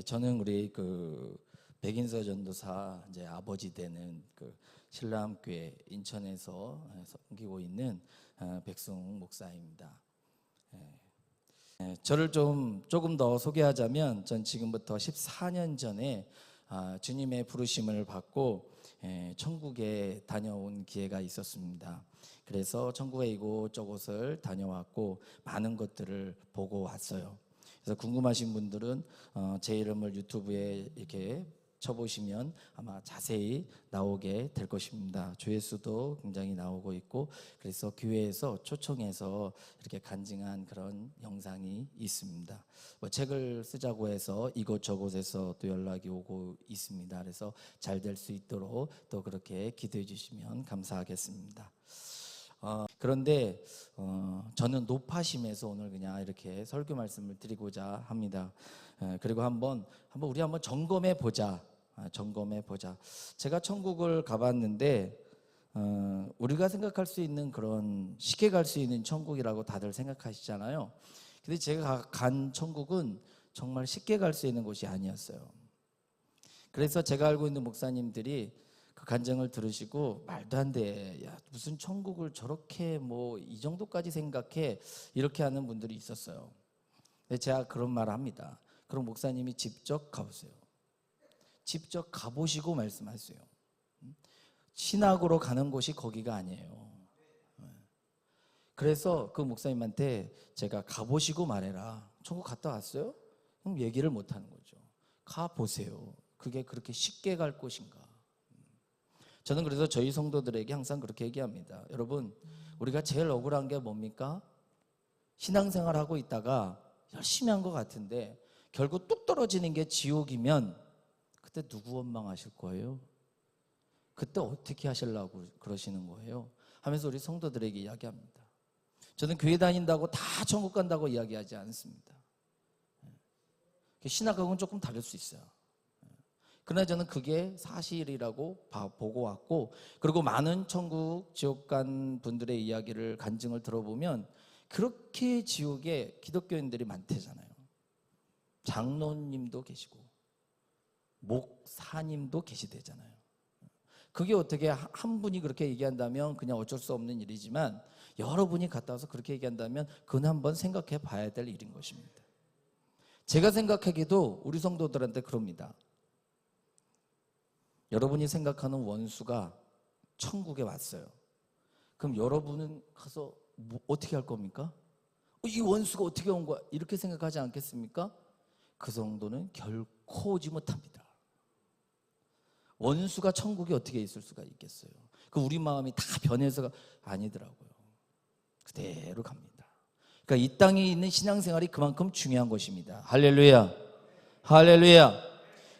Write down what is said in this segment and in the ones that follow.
저는 우리 백인서 전도사 이제 아버지 되는 신라함교회 인천에서 섬기고 있는 백승 목사입니다. 저를 조금 더 소개하자면, 전 지금부터 14년 전에 주님의 부르심을 받고 천국에 다녀온 기회가 있었습니다. 그래서 천국에 이곳저곳을 다녀왔고 많은 것들을 보고 왔어요. 그래서 궁금하신 분들은 제 이름을 유튜브에 이렇게 쳐보시면 아마 자세히 나오게 될 것입니다. 조회수도 굉장히 나오고 있고, 그래서 교회에서 초청해서 이렇게 간증한 그런 영상이 있습니다. 책을 쓰자고 해서 이곳저곳에서 또 연락이 오고 있습니다. 그래서 잘 될 수 있도록 또 그렇게 기도해 주시면 감사하겠습니다. 그런데 저는 높아심에서 오늘 그냥 이렇게 설교 말씀을 드리고자 합니다. 그리고 우리 한번 점검해 보자. 제가 천국을 가봤는데 우리가 생각할 수 있는 그런 쉽게 갈 수 있는 천국이라고 다들 생각하시잖아요. 근데 제가 간 천국은 정말 쉽게 갈 수 있는 곳이 아니었어요. 그래서 제가 알고 있는 목사님들이 그 간증을 들으시고 말도 안 돼, 야 무슨 천국을 저렇게 이 정도까지 생각해, 이렇게 하는 분들이 있었어요. 근데 제가 그런 말을 합니다. 그럼 목사님이 직접 가보세요. 직접 가보시고 말씀하세요. 신학으로 가는 곳이 거기가 아니에요. 그래서 그 목사님한테 제가 가보시고 말해라. 천국 갔다 왔어요? 그럼 얘기를 못 하는 거죠. 가보세요. 그게 그렇게 쉽게 갈 곳인가? 저는 그래서 저희 성도들에게 항상 그렇게 얘기합니다. 여러분, 우리가 제일 억울한 게 뭡니까? 신앙생활하고 있다가 열심히 한 것 같은데 결국 뚝 떨어지는 게 지옥이면 그때 누구 원망하실 거예요? 그때 어떻게 하시려고 그러시는 거예요? 하면서 우리 성도들에게 이야기합니다. 저는 교회 다닌다고 다 천국 간다고 이야기하지 않습니다. 신학하고는 조금 다를 수 있어요. 그러나 저는 그게 사실이라고 보고 왔고, 그리고 많은 천국, 지옥 간 분들의 이야기를 간증을 들어보면 그렇게 지옥에 기독교인들이 많대잖아요. 장로님도 계시고 목사님도 계시대잖아요. 그게 어떻게 한 분이 그렇게 얘기한다면 그냥 어쩔 수 없는 일이지만, 여러분이 갔다 와서 그렇게 얘기한다면 그건 한번 생각해 봐야 될 일인 것입니다. 제가 생각하기도 우리 성도들한테 그럽니다. 여러분이 생각하는 원수가 천국에 왔어요. 그럼 여러분은 가서 어떻게 할 겁니까? 이 원수가 어떻게 온 거야? 이렇게 생각하지 않겠습니까? 그 정도는 결코 오지 못합니다. 원수가 천국에 어떻게 있을 수가 있겠어요? 우리 마음이 다 변해서가 아니더라고요. 그대로 갑니다. 그러니까 이 땅에 있는 신앙생활이 그만큼 중요한 것입니다. 할렐루야, 할렐루야.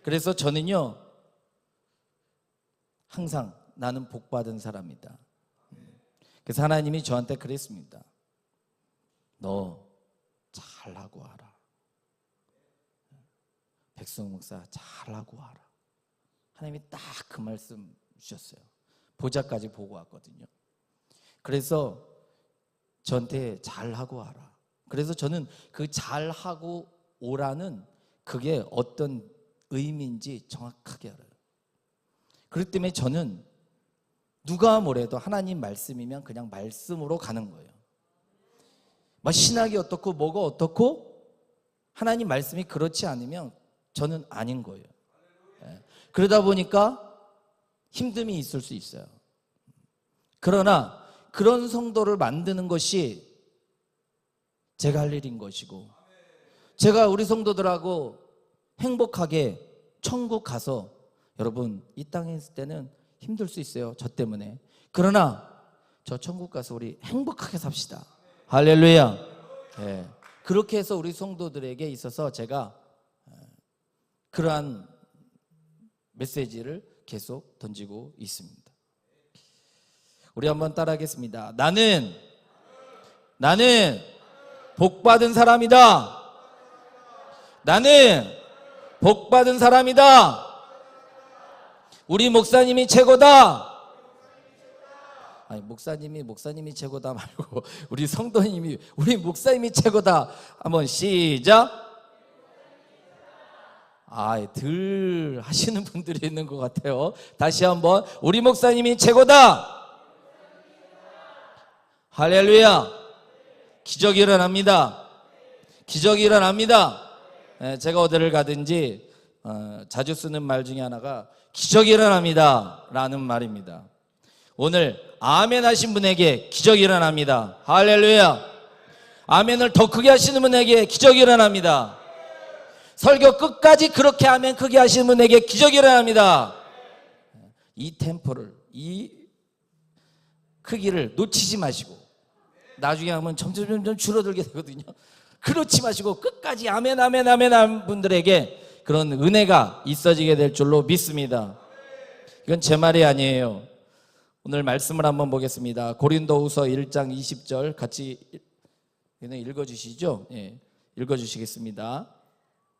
그래서 저는요, 항상 나는 복받은 사람이다. 그래서 하나님이 저한테 그랬습니다. 너 잘하고 와라. 백승 목사 잘하고 와라. 하나님이 딱 그 말씀 주셨어요. 보자까지 보고 왔거든요. 그래서 저한테 잘하고 와라. 그래서 저는 그 잘하고 오라는 그게 어떤 의미인지 정확하게 알아요. 그렇기 때문에 저는 누가 뭐래도 하나님 말씀이면 그냥 말씀으로 가는 거예요. 신학이 어떻고 뭐가 어떻고 하나님 말씀이 그렇지 않으면 저는 아닌 거예요. 그러다 보니까 힘듦이 있을 수 있어요. 그러나 그런 성도를 만드는 것이 제가 할 일인 것이고, 제가 우리 성도들하고 행복하게 천국 가서, 여러분 이 땅에 있을 때는 힘들 수 있어요. 저 때문에. 그러나 저 천국 가서 우리 행복하게 삽시다. 할렐루야. 그렇게 해서 우리 성도들에게 있어서 제가 그러한 메시지를 계속 던지고 있습니다. 우리 한번 따라하겠습니다. 나는 복받은 사람이다. 나는 복받은 사람이다. 우리 목사님이 최고다. 아니, 목사님이 최고다 말고 우리 성도님이, 우리 목사님이 최고다. 한번 시작. 덜 하시는 분들이 있는 것 같아요. 다시 한번, 우리 목사님이 최고다. 할렐루야. 기적이 일어납니다. 기적이 일어납니다. 제가 어디를 가든지 자주 쓰는 말 중에 하나가 기적이 일어납니다 라는 말입니다. 오늘 아멘 하신 분에게 기적이 일어납니다. 할렐루야. 아멘을 더 크게 하시는 분에게 기적이 일어납니다. 설교 끝까지 그렇게 아멘 크게 하시는 분에게 기적이 일어납니다. 이 템포를, 이 크기를 놓치지 마시고, 나중에 하면 점점 줄어들게 되거든요. 그렇지 마시고 끝까지 아멘 아멘 아멘 하는 분들에게 그런 은혜가 있어지게 될 줄로 믿습니다. 이건 제 말이 아니에요. 오늘 말씀을 한번 보겠습니다. 고린도후서 1장 20절 같이 읽어주시죠. 읽어주시겠습니다.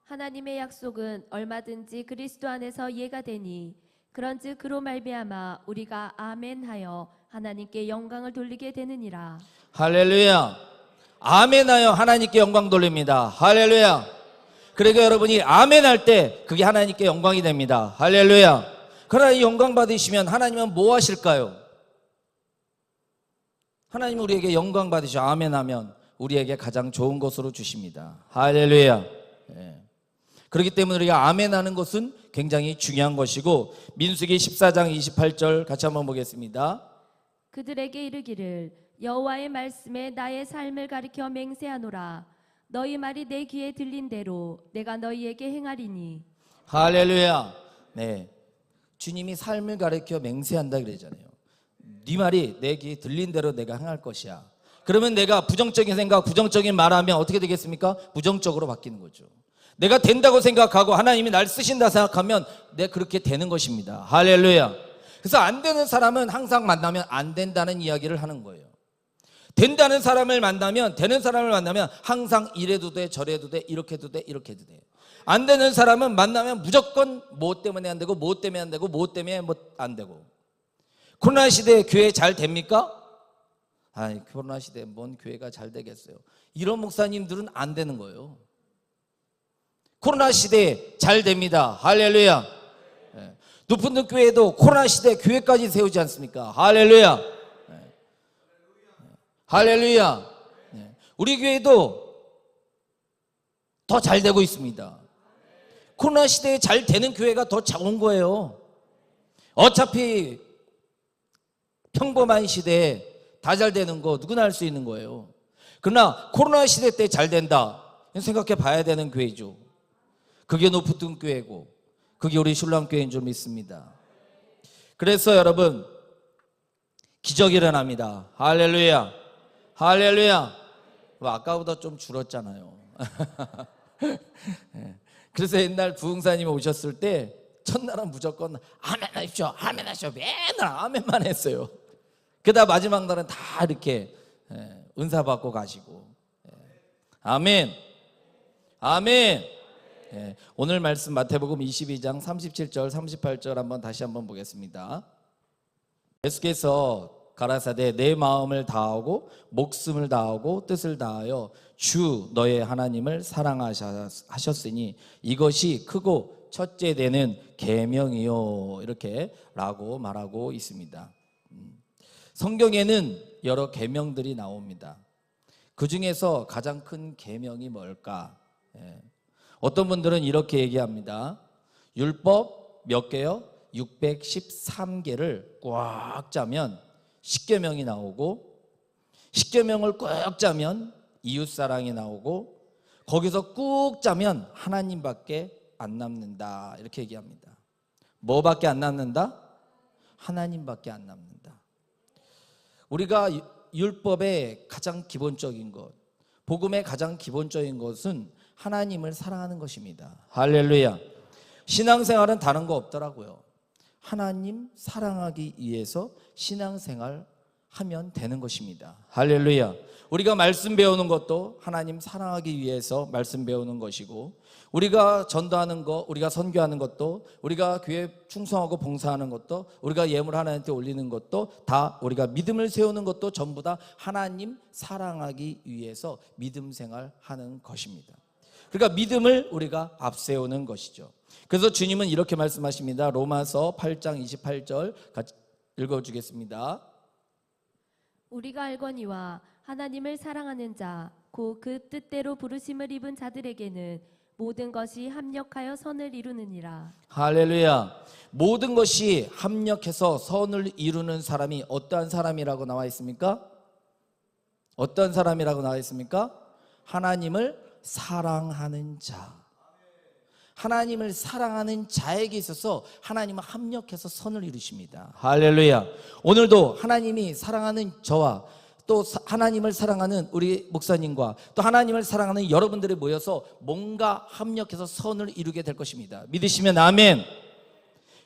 하나님의 약속은 얼마든지 그리스도 안에서 예가 되니 그런즉 그로 말미암아 우리가 아멘하여 하나님께 영광을 돌리게 되느니라. 할렐루야. 아멘하여 하나님께 영광 돌립니다. 할렐루야. 그러니까 여러분이 아멘할 때 그게 하나님께 영광이 됩니다. 할렐루야. 그러나 이 영광 받으시면 하나님은 뭐 하실까요? 하나님은 우리에게 영광 받으시고 아멘하면 우리에게 가장 좋은 것으로 주십니다. 할렐루야. 그렇기 때문에 우리가 아멘하는 것은 굉장히 중요한 것이고, 민수기 14장 28절 같이 한번 보겠습니다. 그들에게 이르기를 여호와의 말씀에 나의 삶을 가리켜 맹세하노라. 너희 말이 내 귀에 들린 대로 내가 너희에게 행하리니. 할렐루야. 네, 주님이 삶을 가리켜 맹세한다 그러잖아요. 네 말이 내 귀에 들린 대로 내가 행할 것이야. 그러면 내가 부정적인 생각, 부정적인 말하면 어떻게 되겠습니까? 부정적으로 바뀌는 거죠. 내가 된다고 생각하고 하나님이 날 쓰신다 생각하면 내가 그렇게 되는 것입니다. 할렐루야. 그래서 안 되는 사람은 항상 만나면 안 된다는 이야기를 하는 거예요. 된다는 사람을 만나면, 되는 사람을 만나면 항상 이래도 돼, 저래도 돼, 이렇게 해도 돼, 이렇게 해도 돼. 안 되는 사람은 만나면 무조건 뭐 때문에 안 되고, 뭐 때문에 안 되고, 뭐 때문에 뭐 안 되고. 코로나 시대에 교회 잘 됩니까? 코로나 시대에 뭔 교회가 잘 되겠어요. 이런 목사님들은 안 되는 거예요. 코로나 시대에 잘 됩니다. 할렐루야. 높은 등 교회도 코로나 시대에 교회까지 세우지 않습니까? 할렐루야. 할렐루야. 우리 교회도 더 잘 되고 있습니다. 코로나 시대에 잘 되는 교회가 더 좋은 거예요. 어차피 평범한 시대에 다 잘 되는 거 누구나 할 수 있는 거예요. 그러나 코로나 시대 때 잘 된다 생각해 봐야 되는 교회죠. 그게 높은 등 교회고, 그게 우리 신랑교회인 줄 믿습니다. 그래서 여러분, 기적이 일어납니다. 할렐루야. 할렐루야. 아까보다 좀 줄었잖아요. 그래서 옛날 부흥사님이 오셨을 때 첫날은 무조건 아멘 하십시오, 아멘 하십시오, 맨날 아멘만 했어요. 그러다 마지막 날은 다 이렇게 은사 받고 가시고. 아멘. 아멘. 오늘 말씀 마태복음 22장 37절 38절 한번 다시 한번 보겠습니다. 예수께서 가라사대 내 마음을 다하고 목숨을 다하고 뜻을 다하여 주 너의 하나님을 사랑하셨으니 이것이 크고 첫째 되는 계명이요, 이렇게 라고 말하고 있습니다. 성경에는 여러 계명들이 나옵니다. 그 중에서 가장 큰 계명이 뭘까? 어떤 분들은 이렇게 얘기합니다. 율법 몇 개요? 613개를 꽉 짜면 10계명이 나오고, 10계명을 꽉 짜면 이웃사랑이 나오고, 거기서 꾹 짜면 하나님밖에 안 남는다, 이렇게 얘기합니다. 뭐밖에 안 남는다? 하나님밖에 안 남는다. 우리가 율법의 가장 기본적인 것, 복음의 가장 기본적인 것은 하나님을 사랑하는 것입니다. 할렐루야. 신앙생활은 다른 거 없더라고요. 하나님 사랑하기 위해서 신앙생활 하면 되는 것입니다. 할렐루야. 우리가 말씀 배우는 것도 하나님 사랑하기 위해서 말씀 배우는 것이고, 우리가 전도하는 것, 우리가 선교하는 것도, 우리가 교회 충성하고 봉사하는 것도, 우리가 예물 하나님께 올리는 것도, 다 우리가 믿음을 세우는 것도 전부 다 하나님 사랑하기 위해서 믿음 생활하는 것입니다. 그러니까 믿음을 우리가 앞세우는 것이죠. 그래서 주님은 이렇게 말씀하십니다. 로마서 8장 28절 같이 읽어주겠습니다. 우리가 알거니와 하나님을 사랑하는 자 곧 그 뜻대로 부르심을 입은 자들에게는 모든 것이 합력하여 선을 이루느니라. 할렐루야. 모든 것이 합력해서 선을 이루는 사람이 어떠한 사람이라고 나와 있습니까? 어떤 사람이라고 나와 있습니까? 하나님을 사랑하는 자. 하나님을 사랑하는 자에게 있어서 하나님은 합력해서 선을 이루십니다. 할렐루야. 오늘도 하나님이 사랑하는 저와 또 하나님을 사랑하는 우리 목사님과 또 하나님을 사랑하는 여러분들이 모여서 뭔가 합력해서 선을 이루게 될 것입니다. 믿으시면 아멘.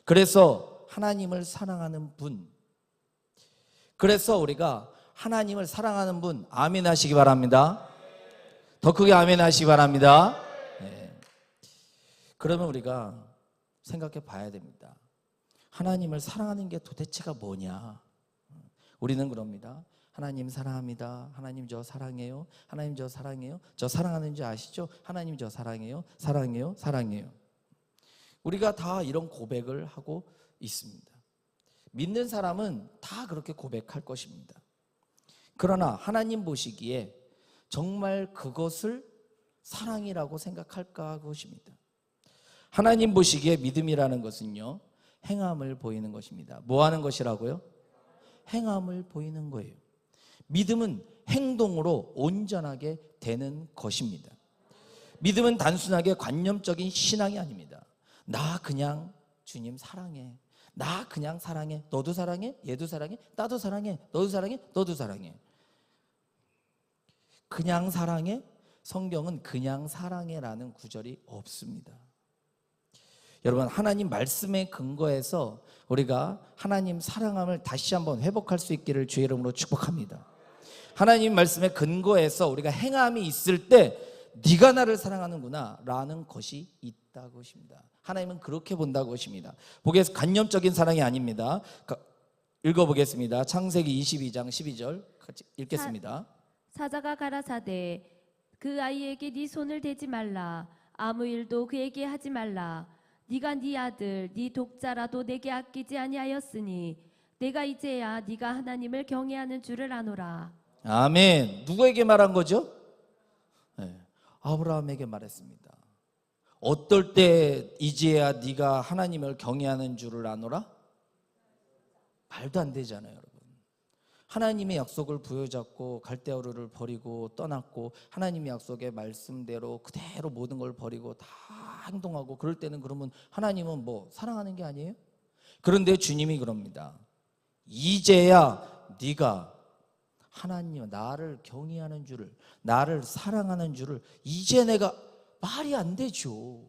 그래서 하나님을 사랑하는 분, 그래서 우리가 하나님을 사랑하는 분 아멘 하시기 바랍니다. 더 크게 아멘 하시기 바랍니다. 네. 그러면 우리가 생각해 봐야 됩니다. 하나님을 사랑하는 게 도대체가 뭐냐? 우리는 그럽니다. 하나님 사랑합니다. 하나님 저 사랑해요. 하나님 저 사랑해요. 저 사랑하는 줄 아시죠? 하나님 저 사랑해요. 사랑해요. 사랑해요. 우리가 다 이런 고백을 하고 있습니다. 믿는 사람은 다 그렇게 고백할 것입니다. 그러나 하나님 보시기에 정말 그것을 사랑이라고 생각할까 하십니다. 하나님 보시기에 믿음이라는 것은요, 행함을 보이는 것입니다. 뭐 하는 것이라고요? 행함을 보이는 거예요. 믿음은 행동으로 온전하게 되는 것입니다. 믿음은 단순하게 관념적인 신앙이 아닙니다. 나 그냥 주님 사랑해. 나 그냥 사랑해. 너도 사랑해? 얘도 사랑해? 나도 사랑해. 너도 사랑해? 너도 사랑해. 그냥 사랑해? 성경은 그냥 사랑해라는 구절이 없습니다. 여러분, 하나님 말씀에 근거해서 우리가 하나님 사랑함을 다시 한번 회복할 수 있기를 주의 이름으로 축복합니다. 하나님 말씀에 근거해서 우리가 행함이 있을 때 네가 나를 사랑하는구나 라는 것이 있다고 하십니다. 하나님은 그렇게 본다고 하십니다. 보기에서 관념적인 사랑이 아닙니다. 읽어보겠습니다. 창세기 22장 12절 같이 읽겠습니다. 사자가 가라사대 그 아이에게 네 손을 대지 말라. 아무 일도 그에게 하지 말라. 네가 네 아들 네 독자라도 내게 아끼지 아니하였으니 내가 이제야 네가 하나님을 경외하는 줄을 아노라. 아멘. 누구에게 말한 거죠? 네, 아브라함에게 말했습니다. 어떨 때 이제야 네가 하나님을 경외하는 줄을 아노라? 말도 안 되잖아요, 여러분. 하나님의 약속을 부여잡고 갈대아우르를 버리고 떠났고 하나님의 약속의 말씀대로 그대로 모든 걸 버리고 다 행동하고 그럴 때는 그러면 하나님은 뭐 사랑하는 게 아니에요? 그런데 주님이 그럽니다. 이제야 네가 하나님 나를 경외하는 줄을, 나를 사랑하는 줄을 이제 내가 말이 안 되죠.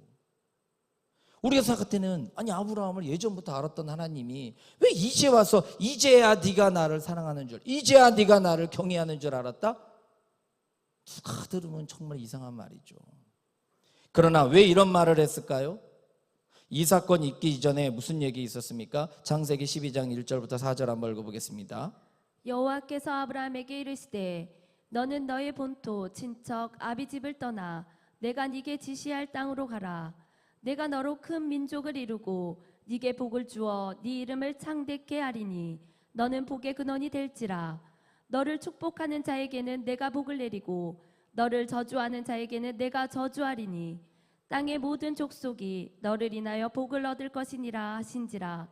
우리가 생각할 때는 아니 아브라함을 예전부터 알았던 하나님이 왜 이제 와서 이제야 네가 나를 사랑하는 줄, 이제야 네가 나를 경외하는 줄 알았다? 누가 들으면 정말 이상한 말이죠. 그러나 왜 이런 말을 했을까요? 이 사건이 있기 이전에 무슨 얘기 있었습니까? 창세기 12장 1절부터 4절 한번 읽어보겠습니다. 여호와께서 아브라함에게 이르시되 너는 너의 본토 친척 아비 집을 떠나 내가 네게 지시할 땅으로 가라. 내가 너로 큰 민족을 이루고 네게 복을 주어 네 이름을 창대케 하리니 너는 복의 근원이 될지라. 너를 축복하는 자에게는 내가 복을 내리고 너를 저주하는 자에게는 내가 저주하리니 땅의 모든 족속이 너를 인하여 복을 얻을 것이니라 하신지라.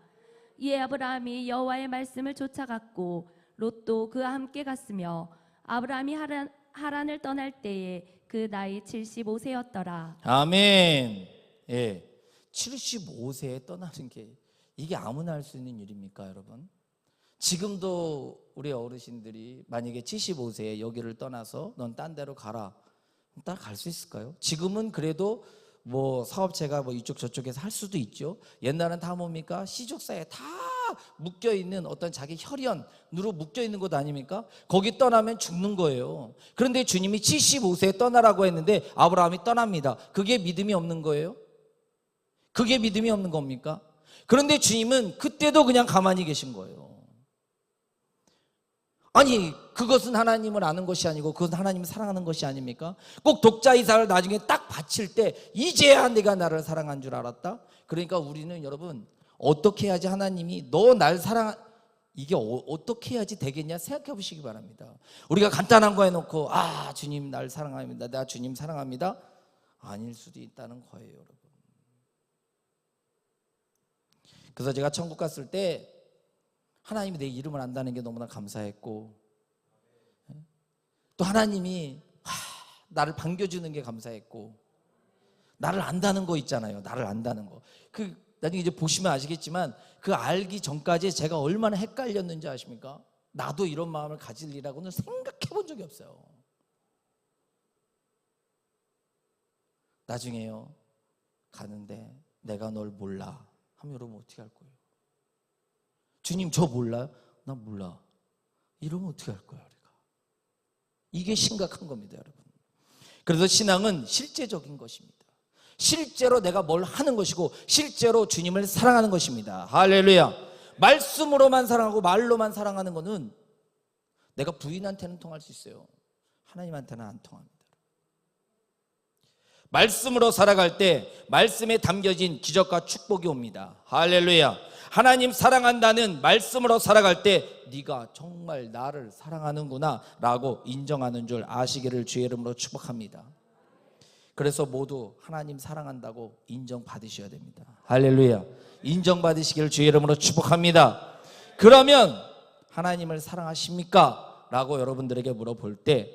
이에 아브라함이 여호와의 말씀을 쫓아갔고 롯도 그와 함께 갔으며 아브라함이 하란을 떠날 때에 그 나이 75세였더라. 아멘. 예, 75세에 떠나는 게 이게 아무나 할 수 있는 일입니까, 여러분? 지금도 우리 어르신들이 만약에 75세에 여기를 떠나서 넌 딴 데로 가라, 따라 갈 수 있을까요? 지금은 그래도 뭐 사업체가 뭐 이쪽 저쪽에서 할 수도 있죠. 옛날엔 다 뭡니까? 시족사에 다 묶여있는 어떤 자기 혈연으로 묶여있는 곳 아닙니까? 거기 떠나면 죽는 거예요. 그런데 주님이 75세에 떠나라고 했는데 아브라함이 떠납니다. 그게 믿음이 없는 거예요? 그게 믿음이 없는 겁니까? 그런데 주님은 그때도 그냥 가만히 계신 거예요. 아니 그것은 하나님을 아는 것이 아니고 그것은 하나님을 사랑하는 것이 아닙니까? 꼭 독자이사를 나중에 딱 바칠 때 이제야 내가 나를 사랑한 줄 알았다. 그러니까 우리는 여러분 어떻게 해야지 하나님이 너 날 사랑, 이게 어떻게 해야지 되겠냐 생각해 보시기 바랍니다. 우리가 간단한 거 해놓고 아 주님 날 사랑합니다, 내가 주님 사랑합니다, 아닐 수도 있다는 거예요 여러분. 그래서 제가 천국 갔을 때 하나님이 내 이름을 안다는 게 너무나 감사했고, 또 하나님이 나를 반겨주는 게 감사했고, 나를 안다는 거 있잖아요. 나를 안다는 거. 그 나중에 이제 보시면 아시겠지만 그 알기 전까지 제가 얼마나 헷갈렸는지 아십니까? 나도 이런 마음을 가질리라고는 생각해 본 적이 없어요. 나중에요 가는데 내가 널 몰라 하면 여러분 어떻게 할 거예요? 주님 저 몰라요? 나 몰라. 이러면 어떻게 할 거예요 우리가? 이게 심각한 겁니다 여러분. 그래서 신앙은 실제적인 것입니다. 실제로 내가 뭘 하는 것이고 실제로 주님을 사랑하는 것입니다. 할렐루야. 말씀으로만 사랑하고 말로만 사랑하는 것은 내가 부인한테는 통할 수 있어요. 하나님한테는 안 통합니다. 말씀으로 살아갈 때 말씀에 담겨진 기적과 축복이 옵니다. 할렐루야. 하나님 사랑한다는 말씀으로 살아갈 때 네가 정말 나를 사랑하는구나 라고 인정하는 줄 아시기를 주의 이름으로 축복합니다. 그래서 모두 하나님 사랑한다고 인정받으셔야 됩니다. 할렐루야. 인정받으시기를 주의 이름으로 축복합니다. 그러면 하나님을 사랑하십니까? 라고 여러분들에게 물어볼 때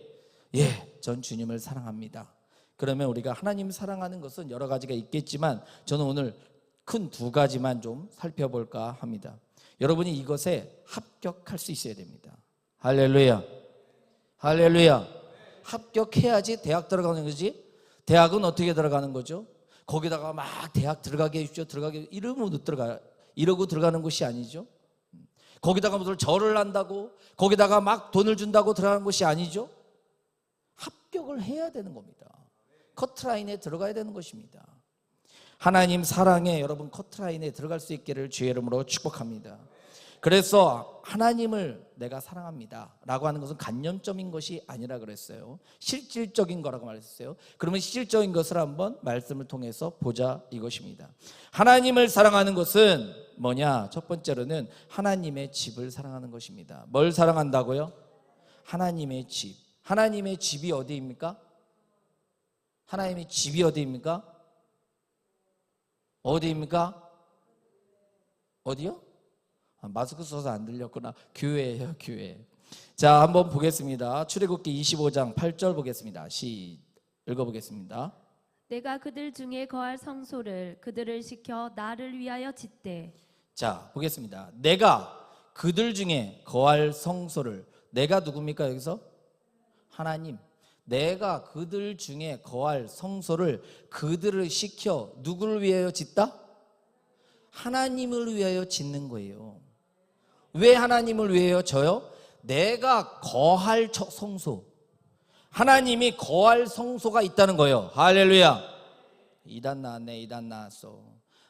예, 전 주님을 사랑합니다. 그러면 우리가 하나님 사랑하는 것은 여러 가지가 있겠지만 저는 오늘 큰 두 가지만 좀 살펴볼까 합니다. 여러분이 이것에 합격할 수 있어야 됩니다. 할렐루야. 할렐루야. 합격해야지 대학 들어가는 거지. 대학은 어떻게 들어가는 거죠? 거기다가 막 대학 들어가게 해주십시오, 들어가게, 이러면 못 들어가, 이러고 들어가는 것이 아니죠. 거기다가 무슨 절을 한다고, 거기다가 막 돈을 준다고 들어가는 것이 아니죠. 합격을 해야 되는 겁니다. 커트라인에 들어가야 되는 것입니다. 하나님 사랑에 여러분 커트라인에 들어갈 수 있기를 주의 이름으로 축복합니다. 그래서 하나님을 내가 사랑합니다 라고 하는 것은 관념점인 것이 아니라 그랬어요. 실질적인 거라고 말했어요. 그러면 실질적인 것을 한번 말씀을 통해서 보자 이것입니다. 하나님을 사랑하는 것은 뭐냐? 첫 번째로는 하나님의 집을 사랑하는 것입니다. 뭘 사랑한다고요? 하나님의 집. 하나님의 집이 어디입니까? 하나님의 집이 어디입니까? 어디입니까? 어디요? 마스크 써서 안 들렸구나. 교회예요, 교회. 자, 한번 보겠습니다. 출애굽기 25장 8절 보겠습니다. 읽어보겠습니다. 내가 그들 중에 거할 성소를 그들을 시켜 나를 위하여 짓되. 자, 보겠습니다. 내가 그들 중에 거할 성소를, 내가 누굽니까 여기서? 하나님. 내가 그들 중에 거할 성소를 그들을 시켜 누구를 위하여 짓다? 하나님을 위하여 짓는 거예요. 왜 하나님을 위하여 져요? 내가 거할 성소, 하나님이 거할 성소가 있다는 거예요. 할렐루야. 이단 나왔네, 이단 나왔어.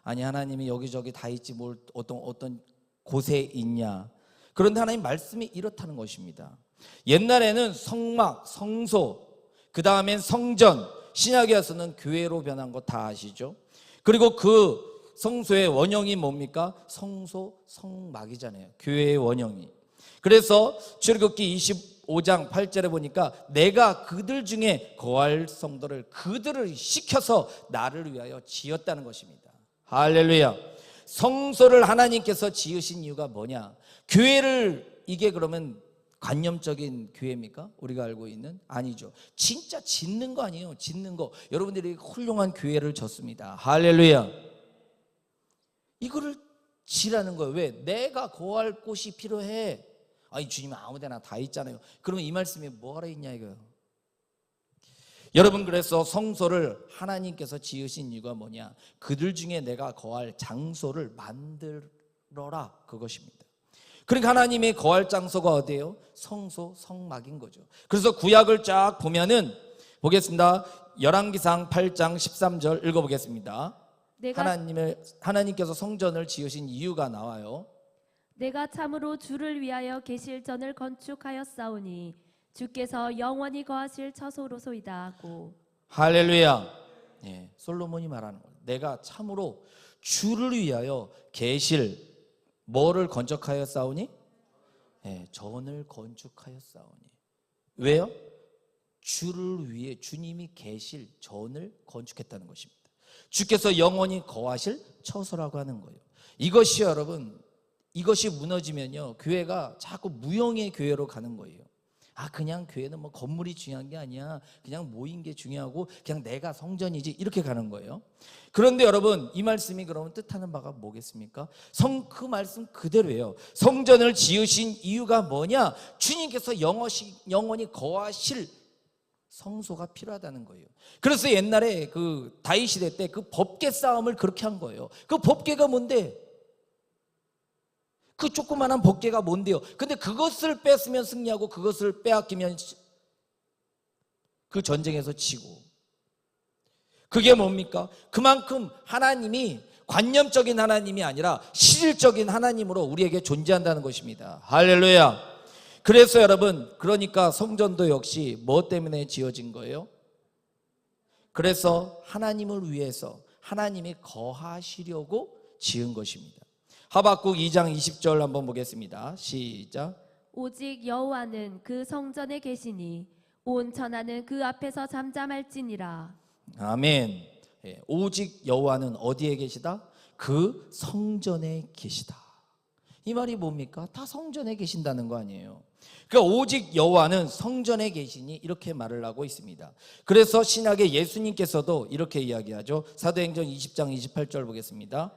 아니 하나님이 여기저기 다 있지 뭘 어떤 곳에 있냐. 그런데 하나님 말씀이 이렇다는 것입니다. 옛날에는 성막, 성소, 그 다음엔 성전, 신약에 와서는 교회로 변한 거 다 아시죠? 그리고 그 성소의 원형이 뭡니까? 성소, 성막이잖아요. 교회의 원형이. 그래서 출애굽기 25장 8절에 보니까 내가 그들 중에 거할 성도를 그들을 시켜서 나를 위하여 지었다는 것입니다. 할렐루야. 성소를 하나님께서 지으신 이유가 뭐냐? 교회를, 이게 그러면 관념적인 교회입니까? 우리가 알고 있는? 아니죠. 진짜 짓는 거 아니에요. 짓는 거. 여러분들이 훌륭한 교회를 졌습니다. 할렐루야. 이거를 지라는 거예요. 왜? 내가 거할 곳이 필요해. 아니 주님 아무데나 다 있잖아요. 그러면 이 말씀이 뭐하러 있냐 이거예요. 여러분, 그래서 성소를 하나님께서 지으신 이유가 뭐냐? 그들 중에 내가 거할 장소를 만들어라, 그것입니다. 그러니까 하나님의 거할 장소가 어디예요? 성소, 성막인 거죠. 그래서 구약을 쫙 보면은 보겠습니다. 열왕기상 8장 13절 읽어보겠습니다. 하나님께서 성전을 지으신 이유가 나와요. 내가 참으로 주를 위하여 계실 전을 건축하였사오니 주께서 영원히 거하실 처소로소이다 하고. 할렐루야. 예, 솔로몬이 말하는 거예요. 내가 참으로 주를 위하여 계실 뭐를 건축하였사오니? 예, 전을 건축하였사오니. 왜요? 주를 위해 주님이 계실 전을 건축했다는 것입니다. 주께서 영원히 거하실 처소라고 하는 거예요. 이것이 여러분, 이것이 무너지면요, 교회가 자꾸 무형의 교회로 가는 거예요. 그냥 교회는 뭐 건물이 중요한 게 아니야, 그냥 모인 게 중요하고 그냥 내가 성전이지, 이렇게 가는 거예요. 그런데 여러분, 이 말씀이 그러면 뜻하는 바가 뭐겠습니까? 그 말씀 그대로예요. 성전을 지으신 이유가 뭐냐? 주님께서 영원히 거하실 성소가 필요하다는 거예요. 그래서 옛날에 그 다윗 시대 때 그 법궤 싸움을 그렇게 한 거예요. 그 법궤가 뭔데? 그 조그만한 법궤가 뭔데요? 근데 그것을 뺐으면 승리하고 그것을 빼앗기면 그 전쟁에서 지고. 그게 뭡니까? 그만큼 하나님이 관념적인 하나님이 아니라 실질적인 하나님으로 우리에게 존재한다는 것입니다. 할렐루야. 그래서 여러분, 그러니까 성전도 역시 뭐 때문에 지어진 거예요? 그래서 하나님을 위해서 하나님이 거하시려고 지은 것입니다. 하박국 2장 20절 한번 보겠습니다. 시작. 오직 여호와는 그 성전에 계시니 온 천하는 그 앞에서 잠잠할지니라. 아멘. 예, 오직 여호와는 어디에 계시다? 그 성전에 계시다. 이 말이 뭡니까? 다 성전에 계신다는 거 아니에요. 그러니까 오직 여호와는 성전에 계시니, 이렇게 말을 하고 있습니다. 그래서 신약의 예수님께서도 이렇게 이야기하죠. 사도행전 20장 28절 보겠습니다.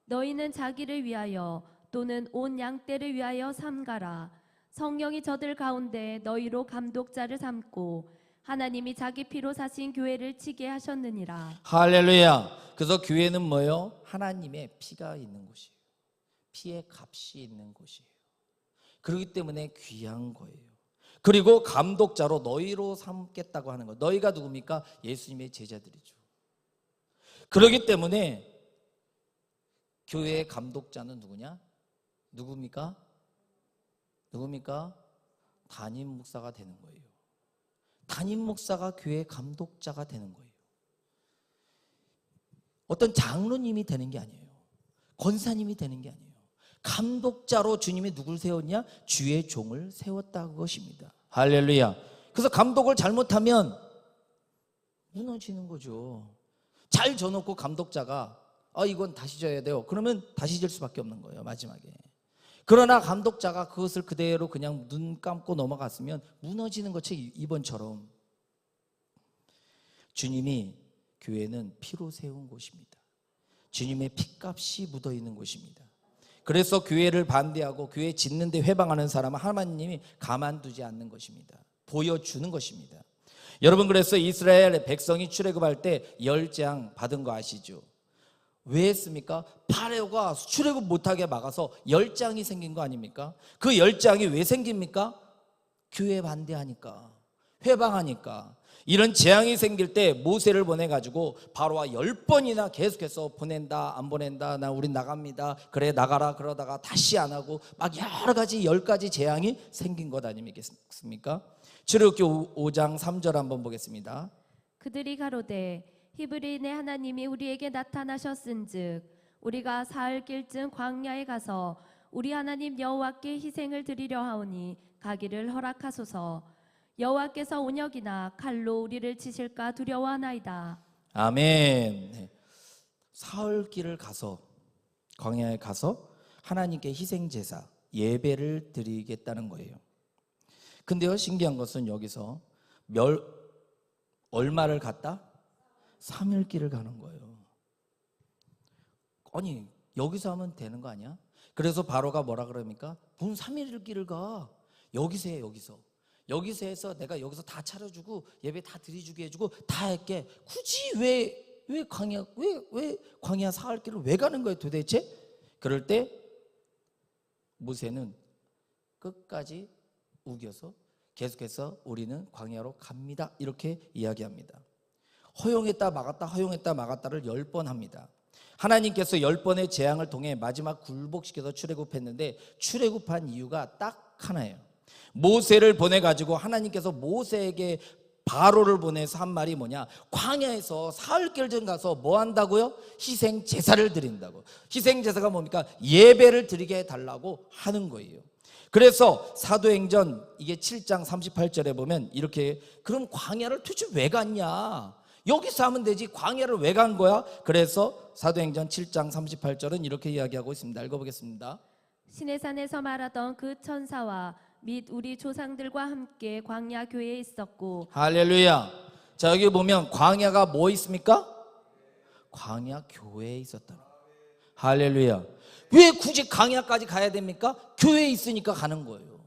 너희는 자기를 위하여 또는 온 양떼를 위하여 삼가라. 성령이 저들 가운데 너희로 감독자를 삼고 하나님이 자기 피로 사신 교회를 치게 하셨느니라. 할렐루야. 그래서 교회는 뭐예요? 하나님의 피가 있는 곳이에요. 피의 값이 있는 곳이에요. 그렇기 때문에 귀한 거예요. 그리고 감독자로 너희로 삼겠다고 하는 거. 너희가 누굽니까? 예수님의 제자들이죠. 그렇기 때문에 교회의 감독자는 누구냐? 누굽니까? 담임 목사가 되는 거예요. 담임 목사가 교회의 감독자가 되는 거예요. 어떤 장로님이 되는 게 아니에요. 권사님이 되는 게 아니에요. 감독자로 주님이 누굴 세웠냐? 주의 종을 세웠다는 것입니다. 할렐루야. 그래서 감독을 잘못하면 무너지는 거죠. 잘 져놓고 감독자가 이건 다시 져야 돼요. 그러면 다시 질 수밖에 없는 거예요, 마지막에. 그러나 감독자가 그것을 그대로 그냥 눈 감고 넘어갔으면 무너지는 것이 이번처럼. 주님이 교회는 피로 세운 곳입니다. 주님의 피값이 묻어있는 곳입니다. 그래서 교회를 반대하고 교회 짓는데 회방하는 사람은 하나님이 가만두지 않는 것입니다. 보여주는 것입니다. 여러분, 그래서 이스라엘 백성이 출애굽할 때 10장 받은 거 아시죠? 왜 했습니까? 파레오가 출애굽 못하게 막아서 10장이 생긴 거 아닙니까? 그 10장이 왜 생깁니까? 교회 반대하니까, 회방하니까. 이런 재앙이 생길 때 모세를 보내가지고 바로와 10번이나 계속해서 보낸다, 안 보낸다, 우린 나갑니다, 그래 나가라, 그러다가 다시 안 하고 막 여러 가지 10가지 재앙이 생긴 것 아니겠습니까? 출애굽기 5장 3절 한번 보겠습니다. 그들이 가로되 히브리인의 하나님이 우리에게 나타나셨은즉 우리가 사흘 길쯤 광야에 가서 우리 하나님 여호와께 희생을 드리려 하오니 가기를 허락하소서. 여호와께서 온역이나 칼로 우리를 치실까 두려워하나이다. 아멘. 사흘 길을 가서, 광야에 가서 하나님께 희생 제사, 예배를 드리겠다는 거예요. 근데요, 신기한 것은 여기서 얼마를 갔다? 3일 길을 가는 거예요. 아니, 여기서 하면 되는 거 아니야? 그래서 바로가 뭐라 그럽니까? 무슨 3일 길을 가? 여기서 해, 여기서 해서 내가 여기서 다 차려주고 예배 다 드려주게 해주고 다 할게. 굳이 왜 광야 사흘 길을 왜 가는 거예요 도대체? 그럴 때 모세는 끝까지 우겨서 계속해서 우리는 광야로 갑니다, 이렇게 이야기합니다. 허용했다 막았다, 허용했다 막았다를 10번 합니다. 하나님께서 10번의 재앙을 통해 마지막 굴복시켜서 출애굽했는데 출애굽한 이유가 딱 하나예요. 모세를 보내가지고 하나님께서 모세에게 바로를 보내서 한 말이 뭐냐, 광야에서 사흘길전 가서 뭐 한다고요? 희생 제사를 드린다고. 희생 제사가 뭡니까? 예배를 드리게 해달라고 하는 거예요. 그래서 사도행전 이게 7장 38절에 보면 이렇게, 그럼 광야를 도대체 왜 갔냐, 여기서 하면 되지 광야를 왜 간 거야? 그래서 사도행전 7장 38절은 이렇게 이야기하고 있습니다. 읽어보겠습니다. 시내산에서 말하던 그 천사와 및 우리 조상들과 함께 광야 교회에 있었고. 할렐루야. 자, 여기 보면 광야가 뭐 있습니까? 광야 교회에 있었다. 할렐루야. 왜 굳이 광야까지 가야 됩니까? 교회에 있으니까 가는 거예요.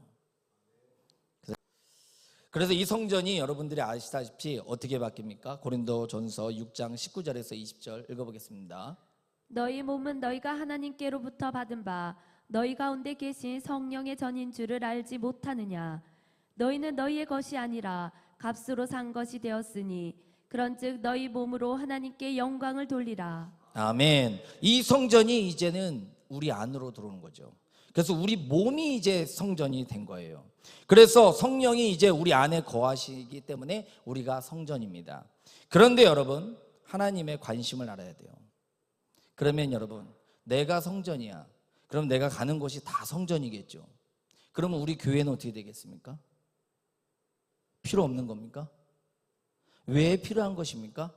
그래서 이 성전이 여러분들이 아시다시피 어떻게 바뀝니까? 고린도전서 6장 19절에서 20절 읽어보겠습니다. 너희 몸은 너희가 하나님께로부터 받은 바 너희 가운데 계신 성령의 전인 줄을 알지 못하느냐. 너희는 너희의 것이 아니라 값으로 산 것이 되었으니 그런즉 너희 몸으로 하나님께 영광을 돌리라. 아멘. 이 성전이 이제는 우리 안으로 들어오는 거죠. 그래서 우리 몸이 이제 성전이 된 거예요. 그래서 성령이 이제 우리 안에 거하시기 때문에 우리가 성전입니다. 그런데 여러분, 하나님의 관심을 알아야 돼요. 그러면 여러분, 내가 성전이야, 그럼 내가 가는 곳이 다 성전이겠죠. 그러면 우리 교회는 어떻게 되겠습니까? 필요 없는 겁니까? 왜 필요한 것입니까?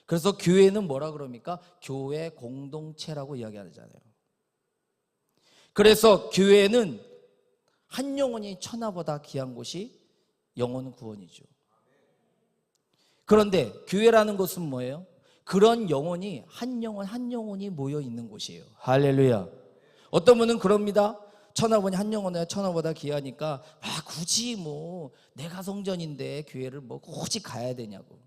그래서 교회는 뭐라 그럽니까? 교회 공동체라고 이야기하잖아요. 그래서 교회는 한 영혼이 천하보다 귀한 곳이 영혼 구원이죠. 그런데 교회라는 것은 뭐예요? 그런 영혼이 한 영혼 한 영혼이 모여 있는 곳이에요. 할렐루야. 어떤 분은 그럽니다. 천하보니 한 영혼이 천하보다 귀하니까 굳이 뭐 내가 성전인데 교회를 뭐 굳이 가야 되냐고.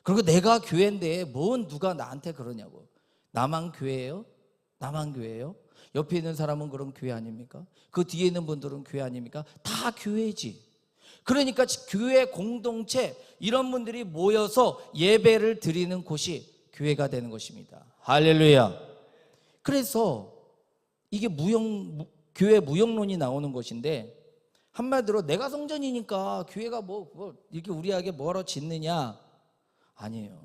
그리고 내가 교회인데 뭔 누가 나한테 그러냐고. 나만 교회예요? 나만 교회예요? 옆에 있는 사람은 그럼 교회 아닙니까? 그 뒤에 있는 분들은 교회 아닙니까? 다 교회지. 그러니까 교회 공동체, 이런 분들이 모여서 예배를 드리는 곳이 교회가 되는 것입니다. 할렐루야. 그래서 이게 교회 무형론이 나오는 것인데, 한마디로 내가 성전이니까 교회가 뭐 이렇게 우리에게 뭐하러 짓느냐? 아니에요.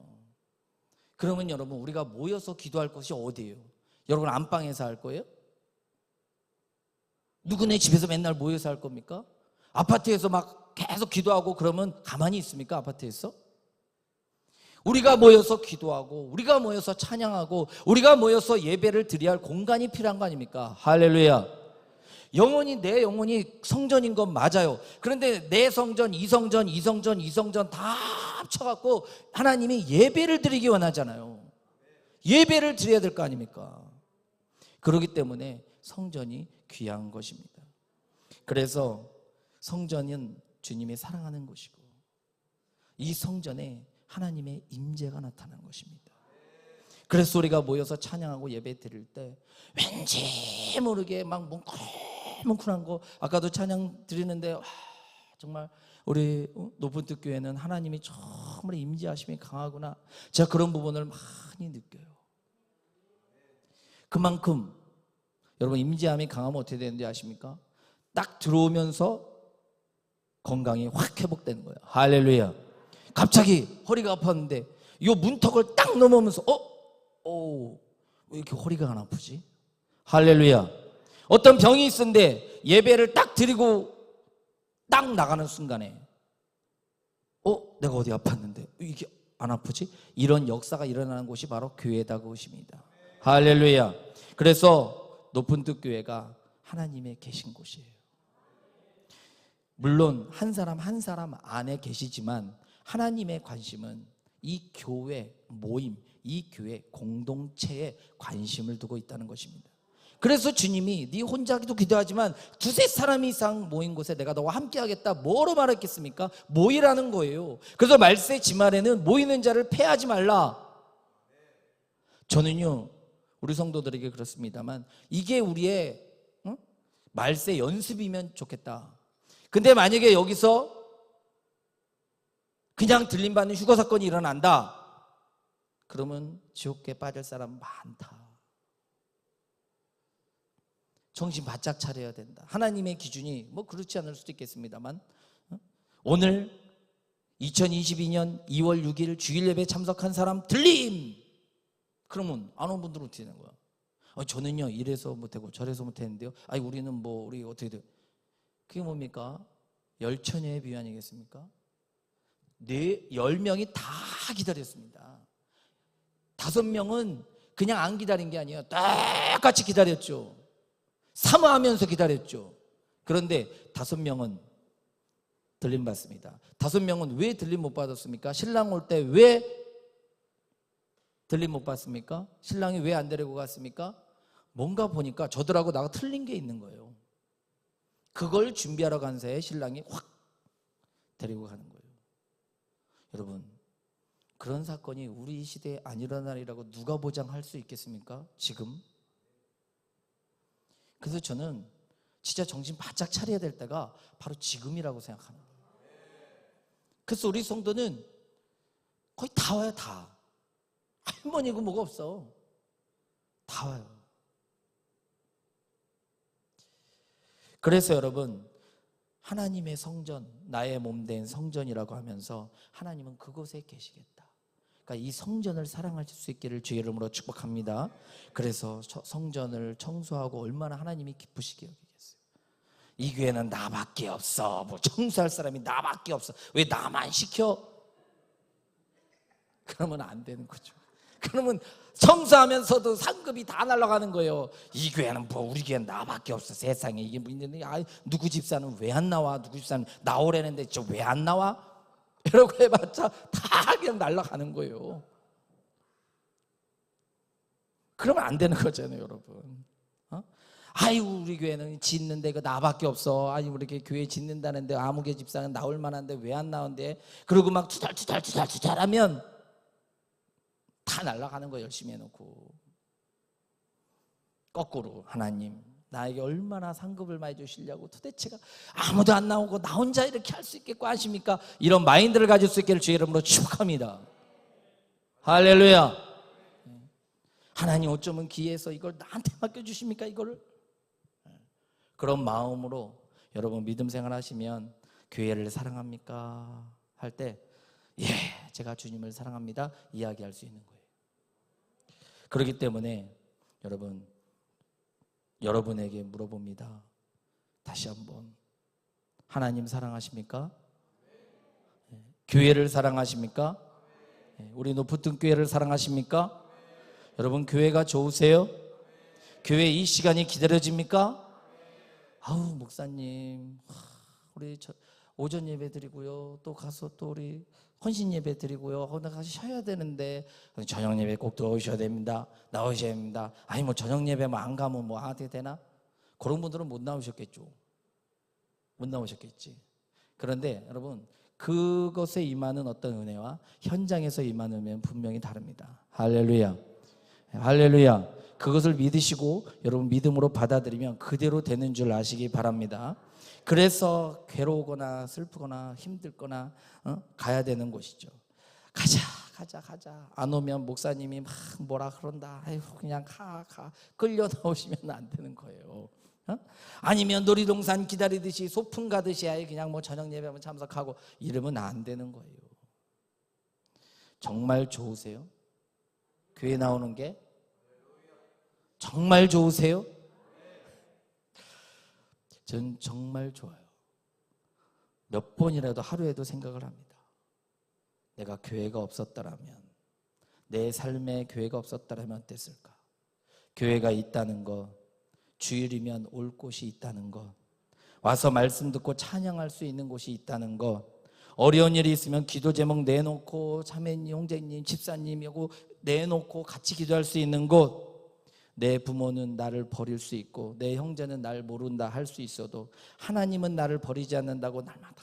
그러면 여러분, 우리가 모여서 기도할 곳이 어디예요? 여러분, 안방에서 할 거예요? 누구네 집에서 맨날 모여서 할 겁니까? 아파트에서 막 계속 기도하고 그러면 가만히 있습니까? 아파트에서? 우리가 모여서 기도하고, 우리가 모여서 찬양하고, 우리가 모여서 예배를 드려야 할 공간이 필요한 거 아닙니까? 할렐루야. 내 영혼이 성전인 건 맞아요. 그런데 내 성전, 이 성전, 이 성전, 이 성전 다 합쳐갖고 하나님이 예배를 드리기 원하잖아요. 예배를 드려야 될 거 아닙니까? 그렇기 때문에 성전이 귀한 것입니다. 그래서 성전은 주님이 사랑하는 곳이고, 이 성전에 하나님의 임재가 나타나는 것입니다. 그래서 우리가 모여서 찬양하고 예배 드릴 때 왠지 모르게 막 뭉클뭉클한 거, 아까도 찬양 드리는데 정말 우리 높은 뜻 교회는 하나님이 정말 임재하심이 강하구나, 제가 그런 부분을 많이 느껴요. 그만큼 여러분, 임재함이 강하면 어떻게 되는지 아십니까? 딱 들어오면서 건강이 확 회복되는 거예요. 할렐루야. 갑자기 허리가 아팠는데 이 문턱을 딱 넘으면서 왜 이렇게 허리가 안 아프지? 할렐루야. 어떤 병이 있었는데 예배를 딱 드리고 딱 나가는 순간에 내가 어디 아팠는데 이게 안 아프지? 이런 역사가 일어나는 곳이 바로 교회다, 그것입니다. 할렐루야. 그래서 높은 뜻 교회가 하나님의 계신 곳이에요. 물론 한 사람 한 사람 안에 계시지만 하나님의 관심은 이 교회 모임, 이 교회 공동체에 관심을 두고 있다는 것입니다. 그래서 주님이 네 혼자 기도하지만 두세 사람 이상 모인 곳에 내가 너와 함께 하겠다, 뭐로 말했겠습니까? 모이라는 거예요. 그래서 말세 지말에는 모이는 자를 패하지 말라. 저는요, 우리 성도들에게 그렇습니다만 이게 우리의 말세 연습이면 좋겠다. 근데 만약에 여기서 그냥 들림받는 휴거 사건이 일어난다, 그러면 지옥에 빠질 사람 많다. 정신 바짝 차려야 된다. 하나님의 기준이 뭐 그렇지 않을 수도 있겠습니다만, 오늘 2022년 2월 6일 주일 예배 참석한 사람 들림! 그러면 안 온 분들은 어떻게 되는 거야? 저는요 이래서 못하고 저래서 못했는데요. 우리는 뭐 우리 어떻게 돼요? 그게 뭡니까? 열처녀의 비유 아니겠습니까? 10명이 다 기다렸습니다. 5명은 그냥 안 기다린 게 아니에요. 똑같이 기다렸죠. 사모하면서 기다렸죠. 그런데 5명은 들림 받습니다. 5명은 왜 들림 못 받았습니까? 신랑 올 때 왜 들림 못 받습니까? 신랑이 왜 안 데리고 갔습니까? 뭔가 보니까 저들하고 나가 틀린 게 있는 거예요. 그걸 준비하러 간 새에 신랑이 확 데리고 가는 거예요. 여러분, 그런 사건이 우리 시대에 안 일어나리라고 누가 보장할 수 있겠습니까? 지금? 그래서 저는 진짜 정신 바짝 차려야 될 때가 바로 지금이라고 생각합니다. 그래서 우리 성도는 거의 다 와요. 다. 할머니고 뭐가 없어. 다 와요. 그래서 여러분, 하나님의 성전, 나의 몸 된 성전이라고 하면서 하나님은 그곳에 계시겠다. 그러니까 이 성전을 사랑하실 수 있기를 주의 이름으로 축복합니다. 그래서 성전을 청소하고 얼마나 하나님이 기쁘시게 여기겠어요. 이 교회는 나밖에 없어. 뭐 청소할 사람이 나밖에 없어. 왜 나만 시켜? 그러면 안 되는 거죠. 그러면 청소하면서도 상급이 다 날아가는 거예요. 이 교회는 뭐 우리 교회는 나밖에 없어. 세상에 이게 뭐 있는데 누구 집사는 왜 안 나와? 누구 집사는 나오라는데 저 왜 안 나와? 이러고 해봤자 다 그냥 날아가는 거예요. 그러면 안 되는 거잖아요, 여러분. 우리 교회는 짓는데 그 나밖에 없어. 우리 교회 짓는다는데 아무개 집사는 나올 만한데 왜 안 나오는데? 그러고 막 투덜투덜 하면 다 날아가는 거예요. 열심히 해놓고. 거꾸로 하나님 나에게 얼마나 상급을 많이 주시려고 도대체가 아무도 안 나오고 나 혼자 이렇게 할 수 있겠고 하십니까? 이런 마인드를 가질 수 있기를 주의 이름으로 축복합니다. 할렐루야. 하나님 어쩌면 기회에서 이걸 나한테 맡겨주십니까? 이거를? 그런 마음으로 여러분 믿음 생활 하시면 교회를 사랑합니까? 할 때 제가 주님을 사랑합니다 이야기할 수 있는 거예요. 그렇기 때문에 여러분, 여러분에게 물어봅니다. 다시 한번, 하나님 사랑하십니까? 교회를 사랑하십니까? 우리 높은 교회를 사랑하십니까? 여러분 교회가 좋으세요? 교회 이 시간이 기다려집니까? 목사님 우리 오전 예배 드리고요, 또 가서 또 우리 헌신 예배 드리고요, 가서 쉬어야 되는데 저녁 예배 꼭 들어오셔야 됩니다. 나오셔야 됩니다. 뭐 저녁 예배만 안 가면 뭐 어떻게 되나? 그런 분들은 못 나오셨겠죠. 못 나오셨겠지. 그런데 여러분, 그것에 임하는 어떤 은혜와 현장에서 임하는 은혜는 분명히 다릅니다. 할렐루야. 할렐루야. 그것을 믿으시고 여러분 믿음으로 받아들이면 그대로 되는 줄 아시기 바랍니다. 그래서 괴로우거나 슬프거나 힘들거나 가야 되는 곳이죠. 가자. 안 오면 목사님이 막 뭐라 그런다. 그냥 가. 끌려 나오시면 안 되는 거예요. 아니면 놀이동산 기다리듯이 소풍 가듯이 그냥 뭐 저녁 예배만 참석하고 이러면 안 되는 거예요. 정말 좋으세요? 교회 나오는 게 정말 좋으세요? 전 정말 좋아요. 몇 번이라도 하루에도 생각을 합니다. 내가 교회가 없었더라면, 내 삶에 교회가 없었더라면 어땠을까? 교회가 있다는 것, 주일이면 올 곳이 있다는 것, 와서 말씀 듣고 찬양할 수 있는 곳이 있다는 것, 어려운 일이 있으면 기도 제목 내놓고 자매님, 형제님, 집사님하고 내놓고 같이 기도할 수 있는 곳, 내 부모는 나를 버릴 수 있고 내 형제는 날 모른다 할 수 있어도 하나님은 나를 버리지 않는다고 날마다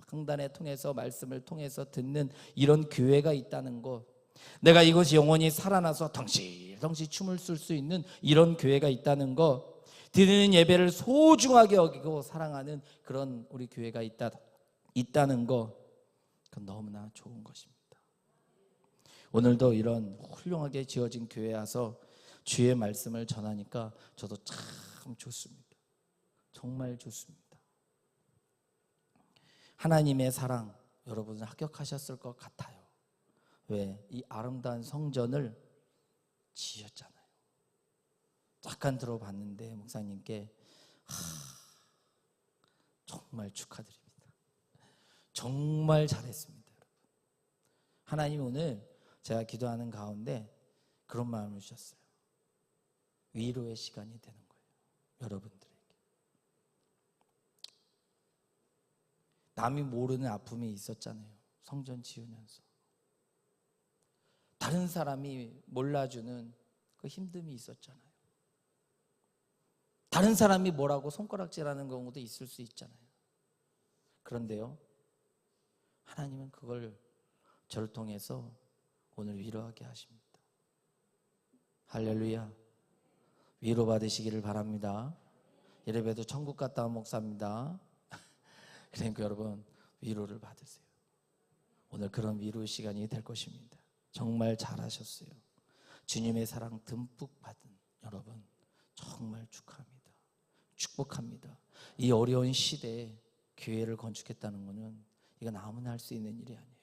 강단에 통해서 말씀을 통해서 듣는 이런 교회가 있다는 것, 내가 이것이 영원히 살아나서 덩실덩실 춤을 출 수 있는 이런 교회가 있다는 것, 드리는 예배를 소중하게 여기고 사랑하는 그런 우리 교회가 있다는 것, 그건 너무나 좋은 것입니다. 오늘도 이런 훌륭하게 지어진 교회에 와서 주의 말씀을 전하니까 저도 참 좋습니다. 정말 좋습니다. 하나님의 사랑, 여러분은 합격하셨을 것 같아요. 왜? 이 아름다운 성전을 지었잖아요. 잠깐 들어봤는데 목사님께 정말 축하드립니다. 정말 잘했습니다. 여러분. 하나님 오늘 제가 기도하는 가운데 그런 마음을 주셨어요. 위로의 시간이 되는 거예요. 여러분들에게. 남이 모르는 아픔이 있었잖아요. 성전 지으면서. 다른 사람이 몰라주는 그 힘듦이 있었잖아요. 다른 사람이 뭐라고 손가락질하는 경우도 있을 수 있잖아요. 그런데요, 하나님은 그걸 저를 통해서 오늘 위로하게 하십니다. 할렐루야. 위로받으시기를 바랍니다. 예배도 천국 갔다 온 목사입니다. 그러니까 여러분 위로를 받으세요. 오늘 그런 위로 시간이 될 것입니다. 정말 잘하셨어요. 주님의 사랑 듬뿍 받은 여러분 정말 축하합니다. 축복합니다. 이 어려운 시대에 교회를 건축했다는 것은 이건 아무나 할 수 있는 일이 아니에요.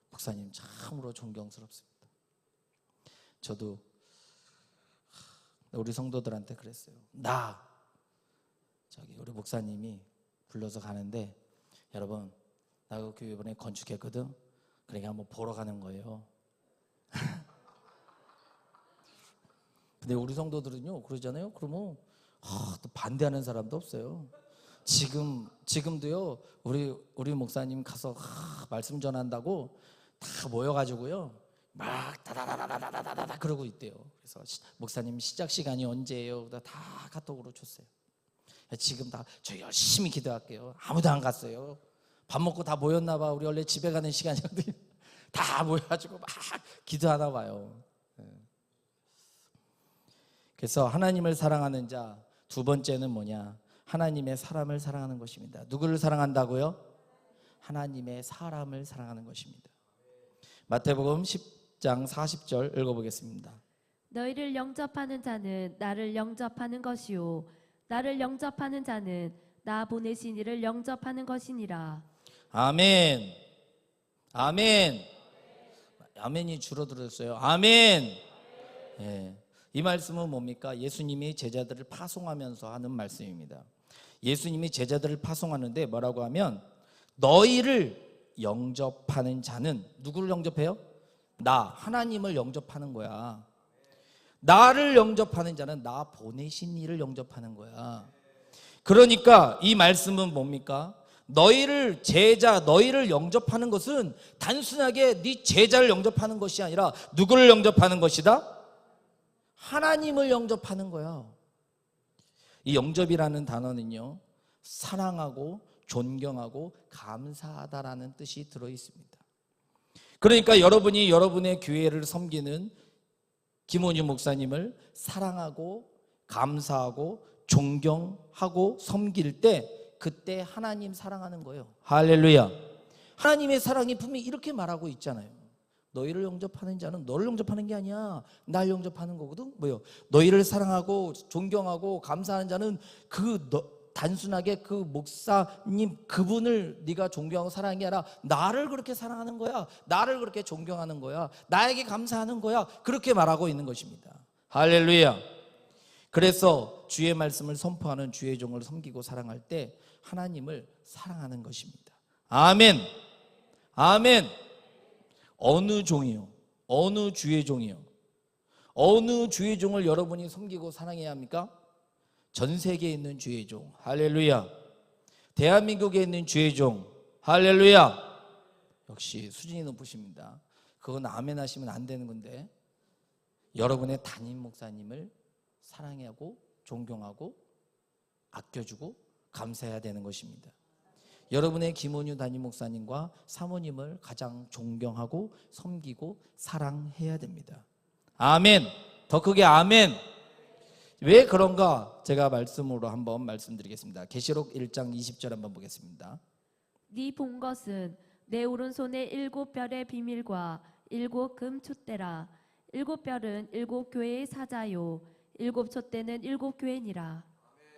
목사님 참으로 존경스럽습니다. 저도 우리 성도들한테 그랬어요. 우리 목사님이 불러서 가는데 여러분 나 그 교회 이번에 건축했거든. 그러니까 한번 보러 가는 거예요. 근데 우리 성도들은요 그러잖아요. 그러면 또 반대하는 사람도 없어요. 지금도요 우리 목사님 가서 말씀 전한다고 다 모여가지고요 막 다다다다다다다다 그러고 있대요. 그래서 목사님 시작 시간이 언제예요? 다 카톡으로 줬어요. 지금 저 열심히 기도할게요. 아무도 안 갔어요. 밥 먹고 다 모였나 봐. 우리 원래 집에 가는 시간이거든요. 다 모여가지고 막 기도하나 봐요. 그래서 하나님을 사랑하는 자 두 번째는 뭐냐? 하나님의 사람을 사랑하는 것입니다. 누구를 사랑한다고요? 하나님의 사람을 사랑하는 것입니다. 마태복음 10장 40절 읽어보겠습니다. 너희를 영접하는 자는 나를 영접하는 것이요 나를 영접하는 자는 나 보내신 이를 영접하는 것이니라. 아멘. 아멘. 아멘이 줄어들었어요. 아멘. 예. 이 말씀은 뭡니까? 예수님이 제자들을 파송하면서 하는 말씀입니다. 예수님이 제자들을 파송하는데 뭐라고 하면 너희를 영접하는 자는 누구를 영접해요? 하나님을 영접하는 거야. 나를 영접하는 자는 나 보내신 이를 영접하는 거야. 그러니까 이 말씀은 뭡니까? 너희를 영접하는 것은 단순하게 네 제자를 영접하는 것이 아니라 누구를 영접하는 것이다? 하나님을 영접하는 거야. 이 영접이라는 단어는요 사랑하고 존경하고 감사하다라는 뜻이 들어 있습니다. 그러니까 여러분이 여러분의 교회를 섬기는 김원유 목사님을 사랑하고 감사하고 존경하고 섬길 때 그때 하나님 사랑하는 거예요. 할렐루야. 하나님의 사랑이 분명히 이렇게 말하고 있잖아요. 너희를 영접하는 자는 너를 영접하는 게 아니야. 날 영접하는 거거든. 너희를 사랑하고 존경하고 감사하는 자는 단순하게 그 목사님 그분을 네가 존경하고 사랑하는 게 아니라 나를 그렇게 사랑하는 거야. 나를 그렇게 존경하는 거야. 나에게 감사하는 거야. 그렇게 말하고 있는 것입니다. 할렐루야. 그래서 주의 말씀을 선포하는 주의 종을 섬기고 사랑할 때 하나님을 사랑하는 것입니다. 아멘. 아멘. 어느 종이요? 어느 주의 종이요? 어느 주의 종을 여러분이 섬기고 사랑해야 합니까? 전 세계에 있는 주의 종. 할렐루야. 대한민국에 있는 주의 종. 할렐루야. 역시 수준이 높으십니다. 그건 아멘 하시면 안 되는 건데 여러분의 담임 목사님을 사랑하고 존경하고 아껴주고 감사해야 되는 것입니다. 여러분의 김원유 담임 목사님과 사모님을 가장 존경하고 섬기고 사랑해야 됩니다. 아멘. 더 크게 아멘. 왜 그런가 제가 말씀으로 한번 말씀드리겠습니다. 계시록 1장 20절 한번 보겠습니다. 네 본 것은 내 오른손의 7별의 비밀과 일곱 금 촛대라. 일곱 별은 일곱 교회의 사자요 일곱 촛대는 일곱 교회니라.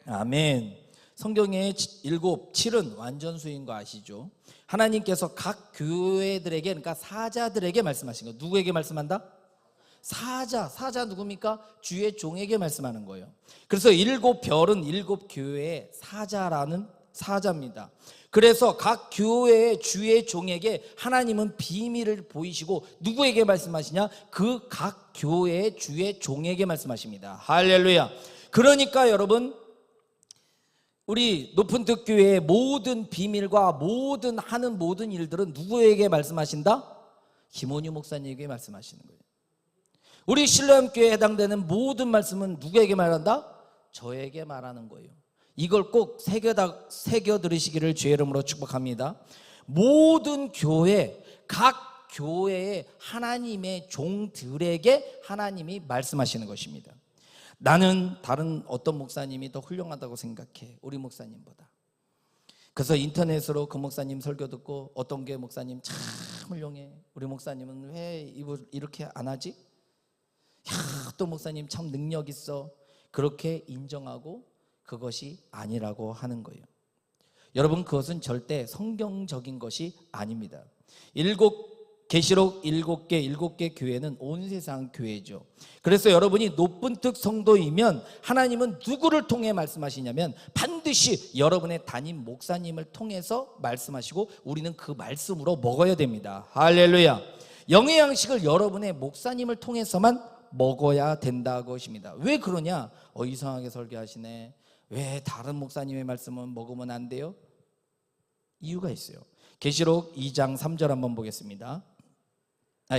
아멘. 성경의 일곱, 7은 완전수인 거 아시죠? 하나님께서 각 교회들에게, 그러니까 사자들에게 말씀하신 거. 누구에게 말씀한다? 사자 누굽니까? 주의 종에게 말씀하는 거예요. 그래서 일곱 별은 일곱 교회의 사자라는 사자입니다. 그래서 각 교회의 주의 종에게 하나님은 비밀을 보이시고 누구에게 말씀하시냐? 그 각 교회의 주의 종에게 말씀하십니다. 할렐루야. 그러니까 여러분, 우리 높은 특교회의 모든 비밀과 하는 모든 일들은 누구에게 말씀하신다? 김원유 목사님에게 말씀하시는 거예요. 우리 신뢰함교회에 해당되는 모든 말씀은 누구에게 말한다? 저에게 말하는 거예요. 이걸 꼭 새겨 들으시기를 주의 이름으로 축복합니다. 모든 교회, 각 교회의 하나님의 종들에게 하나님이 말씀하시는 것입니다. 나는 다른 어떤 목사님이 더 훌륭하다고 생각해, 우리 목사님보다. 그래서 인터넷으로 그 목사님 설교 듣고 어떤 게 목사님 참 훌륭해, 우리 목사님은 왜 이렇게 안 하지? 야, 또 목사님 참 능력 있어. 그렇게 인정하고 그것이 아니라고 하는 거예요. 여러분, 그것은 절대 성경적인 것이 아닙니다. 계시록 7개 교회는 온 세상 교회죠. 그래서 여러분이 높은 특 성도이면 하나님은 누구를 통해 말씀하시냐면 반드시 여러분의 담임 목사님을 통해서 말씀하시고 우리는 그 말씀으로 먹어야 됩니다. 할렐루야. 영의 양식을 여러분의 목사님을 통해서만 먹어야 된다고 하십니다. 왜 그러냐? 이상하게 설교하시네. 왜 다른 목사님의 말씀은 먹으면 안 돼요? 이유가 있어요. 계시록 2장 3절 한번 보겠습니다.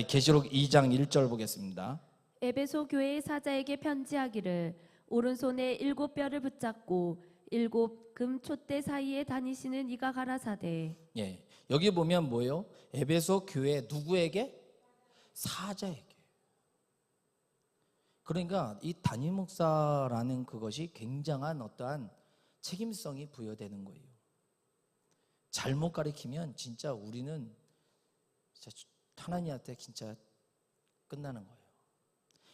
계시록 2장 1절 보겠습니다. 에베소 교회의 사자에게 편지하기를 오른손에 일곱 별을 붙잡고 일곱 금 촛대 사이에 다니시는 이가 가라사대. 예, 여기 보면 뭐예요? 에베소 교회 누구에게? 사자에게. 그러니까 이 담임 목사라는 그것이 굉장한 어떠한 책임성이 부여되는 거예요. 잘못 가르치면 진짜 우리는 진짜 하나님한테 진짜 끝나는 거예요.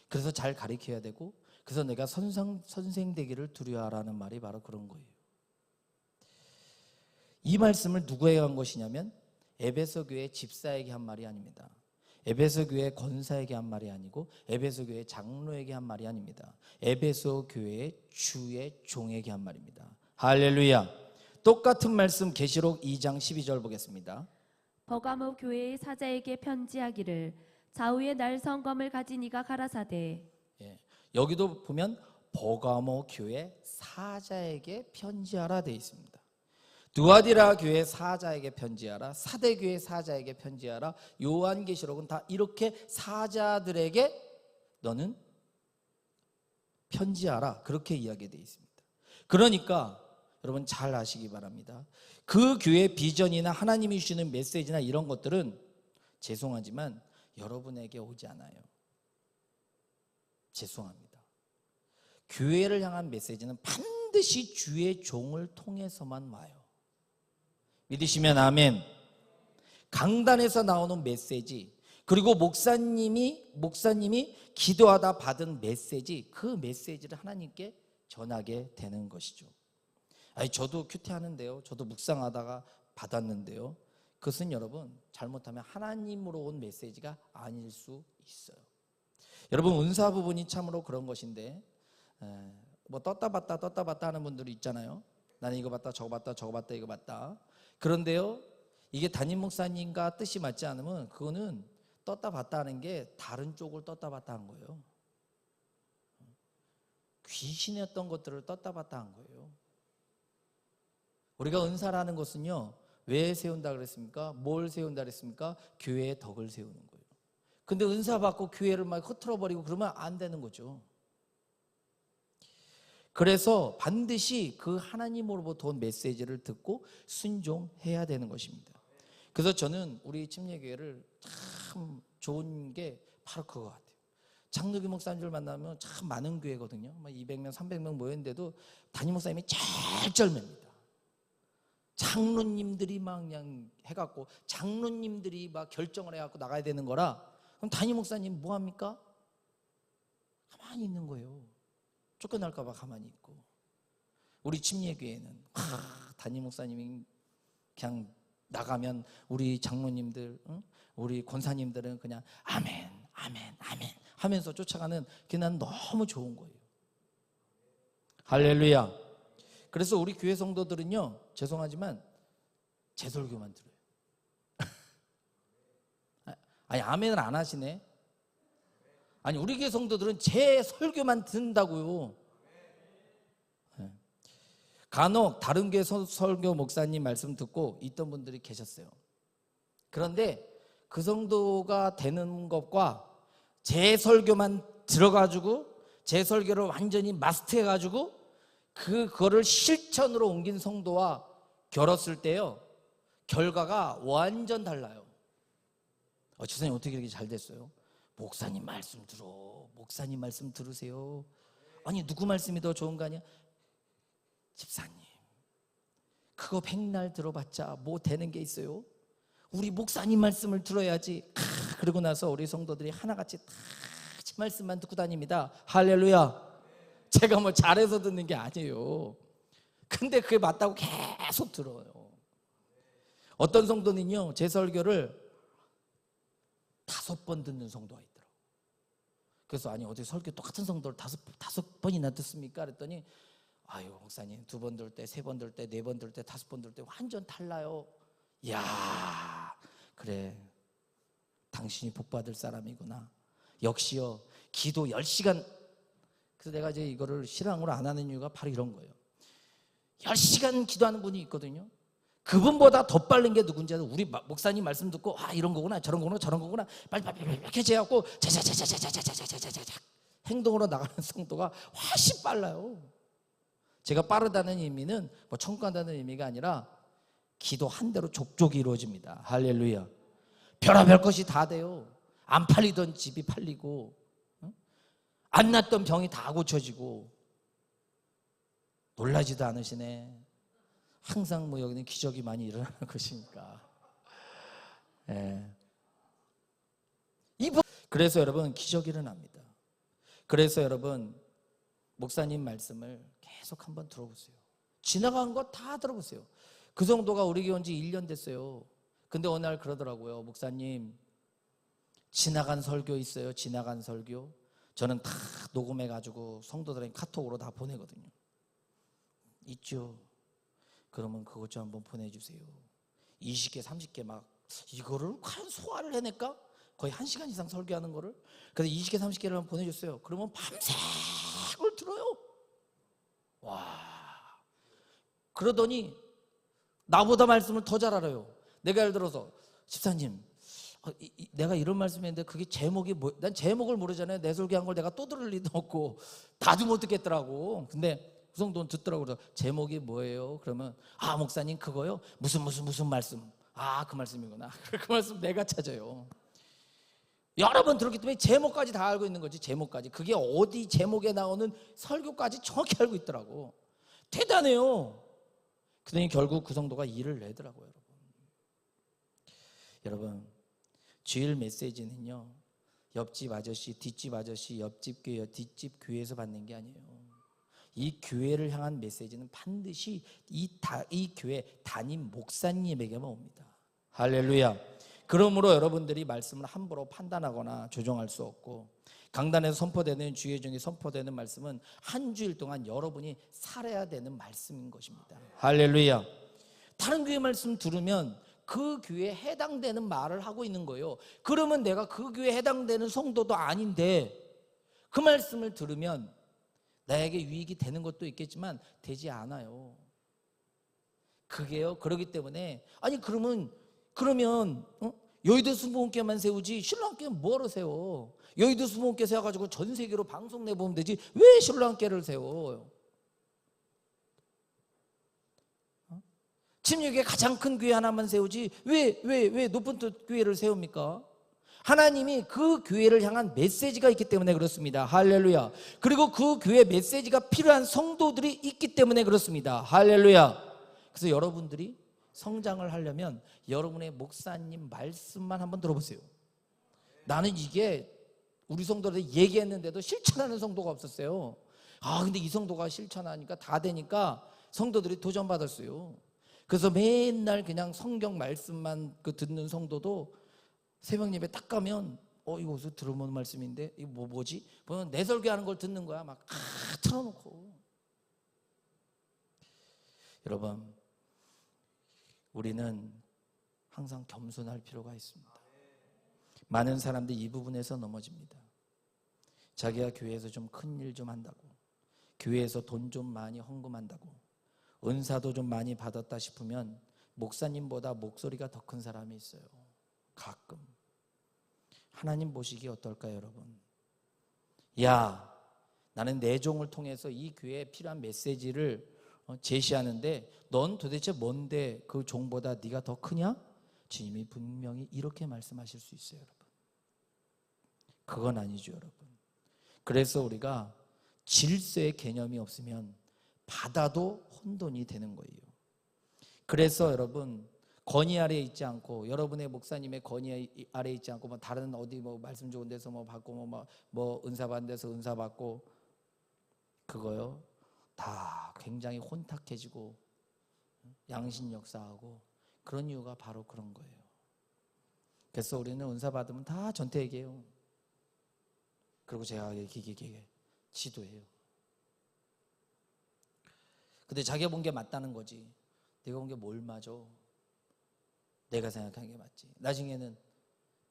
그래서 잘 가르쳐야 되고, 그래서 내가 선생 되기를 두려워하라는 말이 바로 그런 거예요. 이 말씀을 누구에게 한 것이냐면 에베소 교회 집사에게 한 말이 아닙니다. 에베소 교회 권사에게 한 말이 아니고 에베소 교회 장로에게 한 말이 아닙니다. 에베소 교회의 주의 종에게 한 말입니다. 할렐루야. 똑같은 말씀 계시록 2장 12절 보겠습니다. 버가모 교회의 사자에게 편지하기를 좌우에 날 성검을 가진 이가 가라사대. 예, 여기도 보면 버가모 교회 사자에게 편지하라 되어 있습니다. 두아디라 교회 사자에게 편지하라, 사대 교회 사자에게 편지하라, 요한계시록은 다 이렇게 사자들에게 너는 편지하라, 그렇게 이야기되어 있습니다. 그러니까 여러분 잘 아시기 바랍니다. 그 교회 비전이나 하나님이 주시는 메시지나 이런 것들은 죄송하지만 여러분에게 오지 않아요. 죄송합니다. 교회를 향한 메시지는 반드시 주의 종을 통해서만 와요. 믿으시면 아멘. 강단에서 나오는 메시지, 그리고 목사님이 기도하다 받은 메시지, 그 메시지를 하나님께 전하게 되는 것이죠. 저도 큐티하는데요, 저도 묵상하다가 받았는데요, 그것은 여러분 잘못하면 하나님으로 온 메시지가 아닐 수 있어요. 여러분 은사 부분이 참으로 그런 것인데, 뭐 떴다 봤다 하는 분들이 있잖아요. 나는 이거 봤다 저거 봤다 이거 봤다. 그런데요, 이게 담임 목사님과 뜻이 맞지 않으면 그거는 떴다 봤다 하는 게 다른 쪽을 떴다 봤다 한 거예요. 귀신이었던 것들을 떴다 봤다 한 거예요. 우리가 은사라는 것은요, 왜 세운다 그랬습니까? 뭘 세운다 그랬습니까? 교회의 덕을 세우는 거예요. 근데 은사 받고 교회를 막 흐트러버리고 그러면 안 되는 거죠. 그래서 반드시 그 하나님으로부터 온 메시지를 듣고 순종해야 되는 것입니다. 그래서 저는 우리 침례교회를 참 좋은 게 바로 그거 같아요. 장로교 목사님들 만나면 참 많은 교회거든요. 200명, 300명 모였는데도 담임 목사님이 제일 쩔맵니다. 장로님들이 막 그냥 해갖고 장로님들이 막 결정을 해갖고 나가야 되는 거라 그럼 담임 목사님 뭐 합니까? 가만히 있는 거예요. 쫓겨날까 봐 가만히 있고. 우리 침례교회는 담임 목사님이 그냥 나가면 우리 장로님들, 우리 권사님들은 그냥 아멘, 아멘, 아멘 하면서 쫓아가는 게 난 너무 좋은 거예요. 할렐루야. 그래서 우리 교회 성도들은요, 죄송하지만 제 설교만 들어요. 아니 아멘을 안 하시네. 아니 우리 교회 성도들은 제 설교만 듣는다고요. 간혹 다른 교회 설교 목사님 말씀 듣고 있던 분들이 계셨어요. 그런데 그 성도가 되는 것과 제 설교만 들어가지고 제 설교를 완전히 마스터해가지고 그거를 실천으로 옮긴 성도와 겨뤘을 때요, 결과가 완전 달라요. 집사님 어떻게 이렇게 잘 됐어요? 목사님 말씀 들어. 목사님 말씀 들으세요. 아니 누구 말씀이 더 좋은 거 아니야? 집사님 그거 백날 들어봤자 뭐 되는 게 있어요? 우리 목사님 말씀을 들어야지. 그러고 나서 우리 성도들이 하나같이 다 제 말씀만 듣고 다닙니다. 할렐루야. 제가 뭐 잘해서 듣는 게 아니에요. 근데 그게 맞다고 계속 들어요. 어떤 성도는요, 제 설교를 5번 듣는 성도가 있더라고요. 그래서 아니 어떻게 설교 똑같은 성도를 다섯 번이나 듣습니까? 그랬더니 아유 목사님 2번 들 때, 3번 들 때, 4번 들 때, 5번 들 때 완전 달라요. 야 그래 당신이 복받을 사람이구나. 역시요 기도 10시간. 그래서 내가 이제 이거를 실황으로 안 하는 이유가 바로 이런 거예요. 10시간 기도하는 분이 있거든요. 그분보다 더 빠른 게 누군지 알아요? 우리 목사님 말씀 듣고 이런 거구나 저런 거구나 저런 거구나 빨리 이렇게 해갖고 자자자자자자자자자자자 행동으로 나가는 성도가 훨씬 빨라요. 제가 빠르다는 의미는 뭐 천국 간다는 의미가 아니라 기도 한 대로 족족이 이루어집니다. 할렐루야. 별의별 것이 다 돼요. 안 팔리던 집이 팔리고 안 났던 병이 다 고쳐지고. 놀라지도 않으시네. 항상 뭐 여기는 기적이 많이 일어나는 것이니까. 그래서 여러분 기적이 일어납니다. 그래서 여러분 목사님 말씀을 계속 한번 들어보세요. 지나간 거 다 들어보세요. 그 성도가 우리 교회 온 지 1년 됐어요. 근데 어느 날 그러더라고요. 목사님 지나간 설교 있어요? 지나간 설교? 저는 다 녹음해가지고 성도들에게 카톡으로 다 보내거든요. 있죠. 그러면 그것 좀 한번 보내주세요. 20개 30개 막 이거를 과연 소화를 해낼까? 거의 1시간 이상 설교하는 거를. 그래서 20개 30개를 한번 보내줬어요. 그러면 밤새 그걸 들어요. 와. 그러더니 나보다 말씀을 더 잘 알아요. 내가 예를 들어서 집사님 내가 이런 말씀했는데 그게 제목이 난 제목을 모르잖아요. 내 설교한 걸 내가 또 들을 리도 없고 다도 못 듣겠더라고. 근데 그 정도는 듣더라고요. 제목이 뭐예요? 그러면 목사님 그거요? 무슨 말씀? 그 말씀이구나. 그 말씀 내가 찾아요. 여러 번 들었기 때문에 제목까지 다 알고 있는 거지. 제목까지. 그게 어디 제목에 나오는 설교까지 정확히 알고 있더라고. 대단해요. 그러니 결국 그 성도가 일을 내더라고요. 여러분 주일 메시지는요 옆집 아저씨, 뒷집 아저씨, 옆집 교회, 뒷집 교회에서 받는 게 아니에요. 이 교회를 향한 메시지는 반드시 이 교회 담임 목사님에게만 옵니다. 할렐루야. 그러므로 여러분들이 말씀을 함부로 판단하거나 조정할 수 없고, 강단에서 선포되는 주의 중에 선포되는 말씀은 한 주일 동안 여러분이 살아야 되는 말씀인 것입니다. 할렐루야. 다른 교회 말씀 들으면 그 교회에 해당되는 말을 하고 있는 거예요. 그러면 내가 그 교회에 해당되는 성도도 아닌데 그 말씀을 들으면 나에게 유익이 되는 것도 있겠지만 되지 않아요. 그게요. 그러기 때문에 그러면 여의도 수목원교회만 세우지 신랑교회 뭐하러 세워? 여의도 수목원교회 세워가지고 전 세계로 방송 내보면 되지 왜 신랑교회를 세워? 침례교회 가장 큰 교회 하나만 세우지 왜 높은 뜻 교회를 세웁니까? 하나님이 그 교회를 향한 메시지가 있기 때문에 그렇습니다. 할렐루야. 그리고 그 교회 메시지가 필요한 성도들이 있기 때문에 그렇습니다. 할렐루야. 그래서 여러분들이 성장을 하려면 여러분의 목사님 말씀만 한번 들어보세요. 나는 이게 우리 성도들 얘기했는데도 실천하는 성도가 없었어요. 근데 이 성도가 실천하니까 다 되니까 성도들이 도전받았어요. 그래서 맨날 그냥 성경 말씀만 듣는 성도도 새벽 예배 딱 가면 이거 어디서 들어본 말씀인데 이거 뭐지? 보면 내 설교하는 걸 듣는 거야. 막 틀어놓고. 여러분, 우리는 항상 겸손할 필요가 있습니다. 많은 사람들이 이 부분에서 넘어집니다. 자기가 교회에서 좀 큰 일 좀 한다고, 교회에서 돈 좀 많이 헌금한다고, 은사도 좀 많이 받았다 싶으면 목사님보다 목소리가 더 큰 사람이 있어요. 가끔. 하나님 보시기에 어떨까요, 여러분? 야, 나는 내 종을 통해서 이 교회에 필요한 메시지를 제시하는데 넌 도대체 뭔데 그 종보다 네가 더 크냐? 주님이 분명히 이렇게 말씀하실 수 있어요, 여러분. 그건 아니죠, 여러분. 그래서 우리가 질서의 개념이 없으면 받아도 혼돈이 되는 거예요. 그래서 여러분, 건의 아래에 있지 않고, 여러분의 목사님의 건의 아래에 있지 않고, 뭐 다른 어디 뭐 말씀 좋은 데서 뭐 받고, 뭐 은사 받는 데서 은사 받고, 그거요 다 굉장히 혼탁해지고 양심 역사하고, 그런 이유가 바로 그런 거예요. 그래서 우리는 은사 받으면 다 전태 얘기해요. 그리고 제가 얘기해 지도해요. 근데 자기가 본 게 맞다는 거지. 내가 본 게 뭘 맞아? 내가 생각한 게 맞지. 나중에는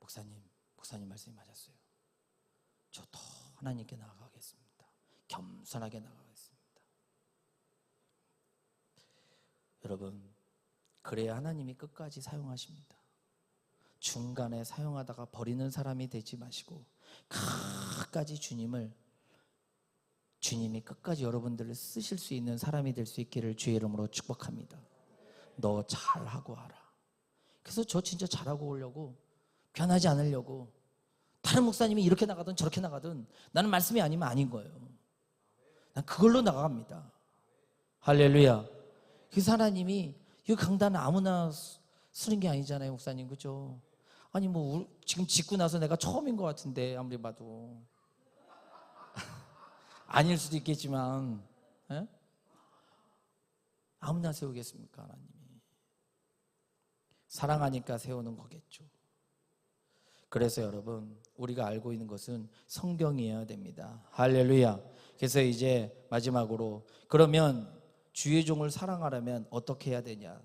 목사님 말씀이 맞았어요. 저 더 하나님께 나아가겠습니다. 겸손하게 나아가겠습니다. 여러분, 그래야 하나님이 끝까지 사용하십니다. 중간에 사용하다가 버리는 사람이 되지 마시고 끝까지 주님이 끝까지 여러분들을 쓰실 수 있는 사람이 될 수 있기를 주의 이름으로 축복합니다. 너 잘하고 와라. 그래서 저 진짜 잘하고 오려고, 변하지 않으려고, 다른 목사님이 이렇게 나가든 저렇게 나가든 나는 말씀이 아니면 아닌 거예요. 난 그걸로 나갑니다. 할렐루야. 그래서 하나님이 이 강단 아무나 쓰는 게 아니잖아요, 목사님. 그죠? 아니 뭐 지금 짓고 나서 내가 처음인 것 같은데, 아무리 봐도 아닐 수도 있겠지만, 에? 아무나 세우겠습니까? 하나님이 사랑하니까 세우는 거겠죠. 그래서 여러분, 우리가 알고 있는 것은 성경이어야 됩니다. 할렐루야. 그래서 이제 마지막으로, 그러면 주의 종을 사랑하려면 어떻게 해야 되냐?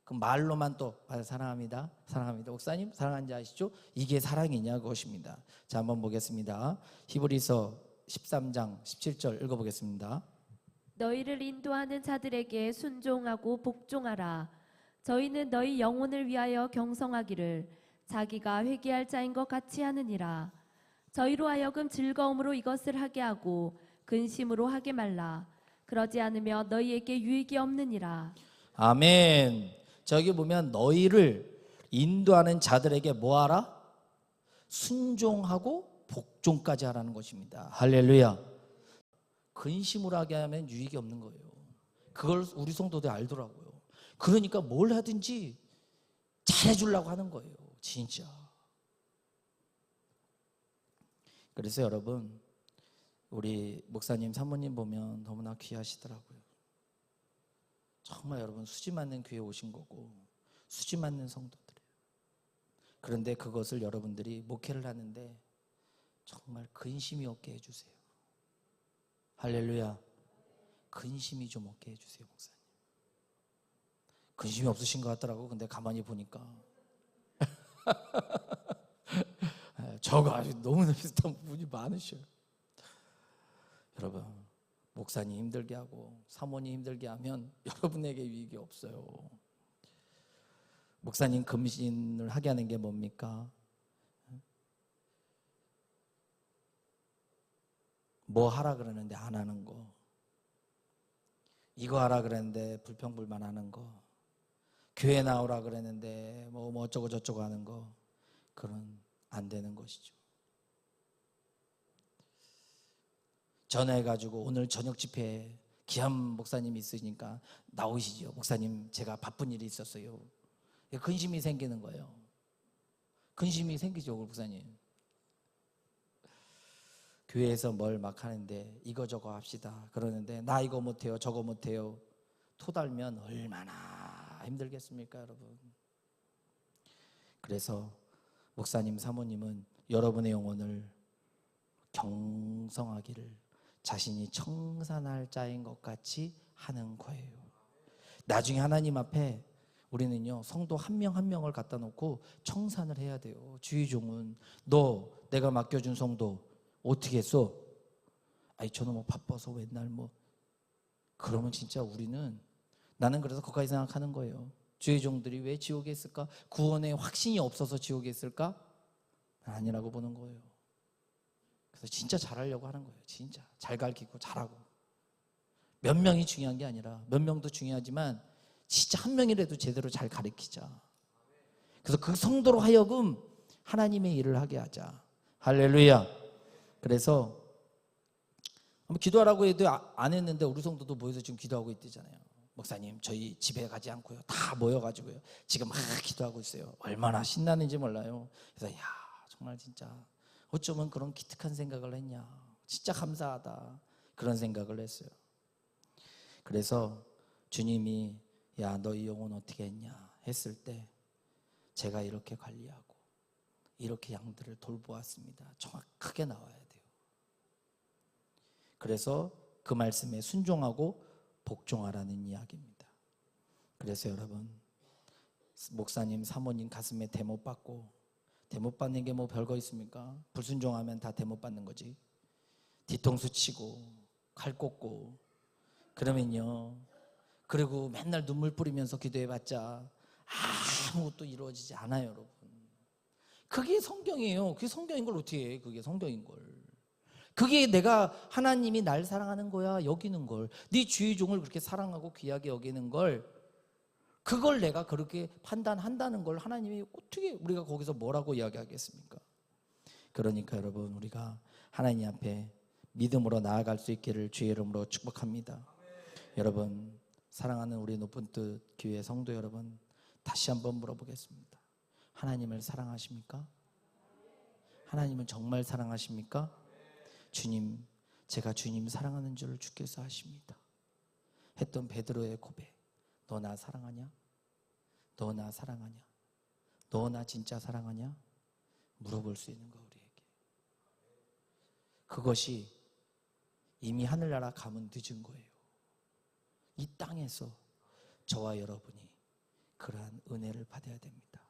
그 말로만 또 사랑합니다, 사랑합니다. 목사님 사랑하는지 아시죠? 이게 사랑이냐, 그것입니다. 자, 한번 보겠습니다. 히브리서 13장 17절 읽어보겠습니다. 너희를 인도하는 자들에게 순종하고 복종하라. 저희는 너희 영혼을 위하여 경성하기를 자기가 회개할 자인 것 같이 하느니라. 저희로 하여금 즐거움으로 이것을 하게 하고 근심으로 하게 말라. 그러지 않으면 너희에게 유익이 없느니라. 아멘. 저기 보면 너희를 인도하는 자들에게 뭐하라? 순종하고 복종까지 하라는 것입니다. 할렐루야. 근심으로 하게 하면 유익이 없는 거예요. 그걸 우리 성도들 알더라고요. 그러니까 뭘 하든지 잘해주려고 하는 거예요, 진짜. 그래서 여러분, 우리 목사님, 사모님 보면 너무나 귀하시더라고요. 정말 여러분, 수지 맞는 교회에 오신 거고 수지 맞는 성도들이에요. 그런데 그것을 여러분들이 목회를 하는데 정말 근심이 없게 해주세요. 할렐루야. 근심이 좀 없게 해주세요, 목사님. 근심이 없으신 것 같더라고. 근데 가만히 보니까 저거 아주 너무나 비슷한 부분이 많으셔요. 여러분, 목사님 힘들게 하고 사모님 힘들게 하면 여러분에게 유익이 없어요. 목사님 금신을 하게 하는 게 뭡니까? 뭐 하라 그러는데 안 하는 거, 이거 하라 그랬는데 불평불만 하는 거, 교회 나오라 그랬는데 뭐 어쩌고 저쩌고 하는 거, 그건 안 되는 것이죠. 전화해가지고 오늘 저녁 집회에 기한 목사님이 있으니까 나오시죠. 목사님, 제가 바쁜 일이 있었어요. 근심이 생기는 거예요. 근심이 생기죠, 목사님. 교회에서 뭘 막 하는데 이거 저거 합시다 그러는데 나 이거 못해요 저거 못해요 토달면 얼마나 힘들겠습니까 여러분. 그래서 목사님 사모님은 여러분의 영혼을 경성하기를 자신이 청산할 자인 것 같이 하는 거예요. 나중에 하나님 앞에 우리는요 성도 한 명 한 명을 갖다 놓고 청산을 해야 돼요. 주의종은 너 내가 맡겨준 성도 어떻게 했어? 아니 저는 뭐 바빠서 맨날 뭐 그러면 진짜 우리는 나는 그래서 거기까지 생각하는 거예요. 주의종들이 왜 지옥에 있을까? 구원에 확신이 없어서 지옥에 있을까? 아니라고 보는 거예요. 그래서 진짜 잘하려고 하는 거예요. 진짜 잘 가르치고 잘하고 몇 명이 중요한 게 아니라 몇 명도 중요하지만 진짜 한 명이라도 제대로 잘 가르치자. 그래서 그 성도로 하여금 하나님의 일을 하게 하자. 할렐루야. 그래서 한번 기도하라고 해도 안 했는데 우리 성도도 모여서 지금 기도하고 있대잖아요. 목사님 저희 집에 가지 않고요 다 모여가지고요 지금 막 기도하고 있어요. 얼마나 신나는지 몰라요. 그래서 야 정말 진짜 어쩌면 그런 기특한 생각을 했냐, 진짜 감사하다 그런 생각을 했어요. 그래서 주님이 야 너 이 영혼 어떻게 했냐 했을 때 제가 이렇게 관리하고 이렇게 양들을 돌보았습니다. 정확하게 나와야 돼요. 그래서 그 말씀에 순종하고 복종하라는 이야기입니다. 그래서 여러분 목사님 사모님 가슴에 대못 받고 대못 받는 게 뭐 별거 있습니까? 불순종하면 다 대못 받는 거지. 뒤통수 치고 칼 꽂고 그러면요 그리고 맨날 눈물 뿌리면서 기도해봤자 아무것도 이루어지지 않아요 여러분. 그게 성경이에요. 그게 성경인 걸 어떻게 해. 그게 성경인 걸. 그게 내가 하나님이 날 사랑하는 거야 여기는 걸, 네 주의 종을 그렇게 사랑하고 귀하게 여기는 걸, 그걸 내가 그렇게 판단한다는 걸 하나님이 어떻게 우리가 거기서 뭐라고 이야기하겠습니까? 그러니까 여러분 우리가 하나님 앞에 믿음으로 나아갈 수 있기를 주의 이름으로 축복합니다. 여러분 사랑하는 우리 높은 뜻 교회 성도 여러분 다시 한번 물어보겠습니다. 하나님을 사랑하십니까? 하나님을 정말 사랑하십니까? 주님 제가 주님 사랑하는 줄 주께서 아십니다 했던 베드로의 고백, 너 나 사랑하냐? 너 나 사랑하냐? 너 나 진짜 사랑하냐? 물어볼 수 있는 거 우리에게. 그것이 이미 하늘나라 가면 늦은 거예요. 이 땅에서 저와 여러분이 그러한 은혜를 받아야 됩니다.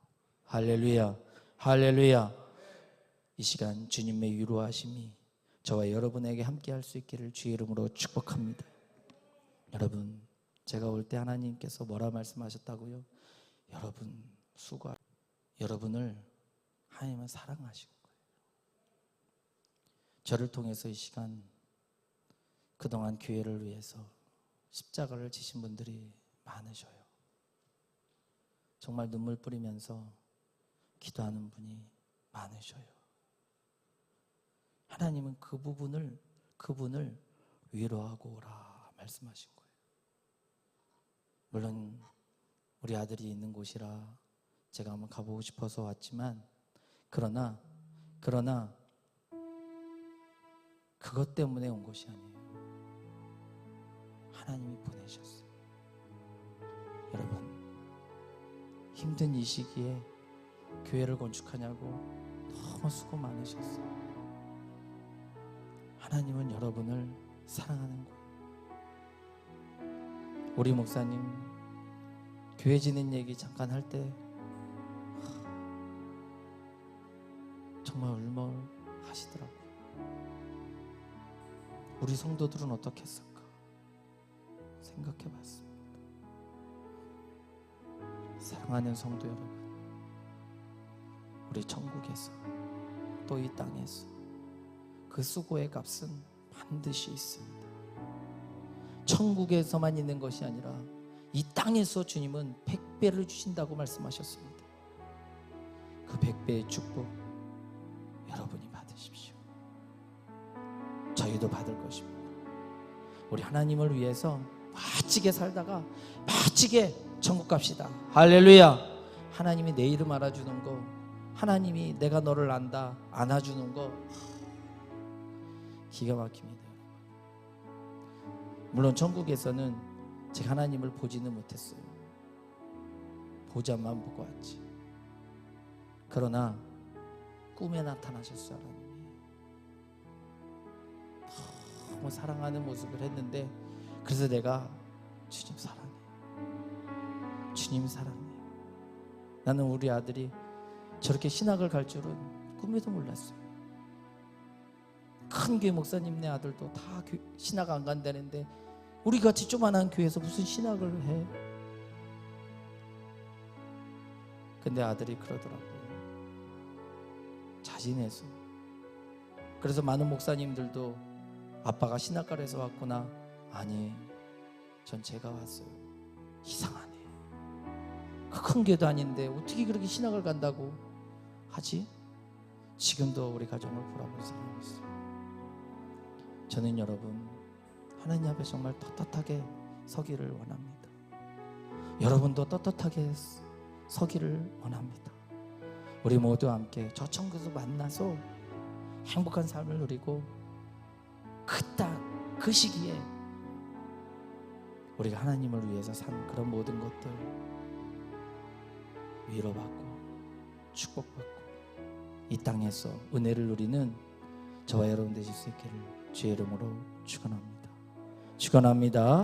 할렐루야 할렐루야. 이 시간 주님의 위로하심이 저와 여러분에게 함께 할 수 있기를 주의 이름으로 축복합니다. 여러분 제가 올 때 하나님께서 뭐라 말씀하셨다고요? 여러분 수고, 여러분을 하나님은 사랑하시는 거예요. 저를 통해서 이 시간 그동안 교회를 위해서 십자가를 지신 분들이 많으셔요. 정말 눈물 뿌리면서 기도하는 분이 많으셔요. 하나님은 그분을 위로하고 오라 말씀하신 거예요. 물론 우리 아들이 있는 곳이라 제가 한번 가보고 싶어서 왔지만 그러나 그것 때문에 온 것이 아니에요. 하나님이 보내셨어요. 여러분 힘든 이 시기에 교회를 건축하냐고 너무 수고 많으셨어요. 하나님은 여러분을 사랑하는 거예요. 우리 목사님 교회 지는 얘기 잠깐 할 때 정말 울먹하시더라고요. 우리 성도들은 어떻게 했을까 생각해 봤습니다. 사랑하는 성도 여러분, 우리 천국에서 또 이 땅에서 그 수고의 값은 반드시 있습니다. 천국에서만 있는 것이 아니라 이 땅에서 주님은 100배를 주신다고 말씀하셨습니다. 그 100배의 축복 여러분이 받으십시오. 저희도 받을 것입니다. 우리 하나님을 위해서 멋지게 살다가 멋지게 천국 갑시다. 할렐루야. 하나님이 내 이름 알아주는 거, 하나님이 내가 너를 안다 안아주는 거, 기가 막힙니다. 물론 천국에서는 제가 하나님을 보지는 못했어요. 보자만 보고 왔지. 그러나 꿈에 나타나셨어요. 하나님이 너무 사랑하는 모습을 했는데, 그래서 내가 주님 사랑해, 주님 사랑해. 나는 우리 아들이 저렇게 신학을 갈 줄은 꿈에도 몰랐어요. 큰 교회 목사님네 아들도 다 신학 안 간다는데 우리 같이 조그만한 교회에서 무슨 신학을 해? 근데 아들이 그러더라고요. 자신해서. 그래서 많은 목사님들도 아빠가 신학과에서 왔구나. 아니, 전 제가 왔어요. 이상하네. 그 큰 교회도 아닌데 어떻게 그렇게 신학을 간다고 하지? 지금도 우리 가정을 보라고 생각했어요. 저는 여러분, 하나님 앞에 정말 떳떳하게 서기를 원합니다. 여러분도 떳떳하게 서기를 원합니다. 우리 모두 함께 저 천국에서 만나서 행복한 삶을 누리고 그 시기에 우리가 하나님을 위해서 산 그런 모든 것들 위로받고 축복받고 이 땅에서 은혜를 누리는 저와 여러분 되실 수 있기를 주의 이름으로 축원합니다. 축원합니다.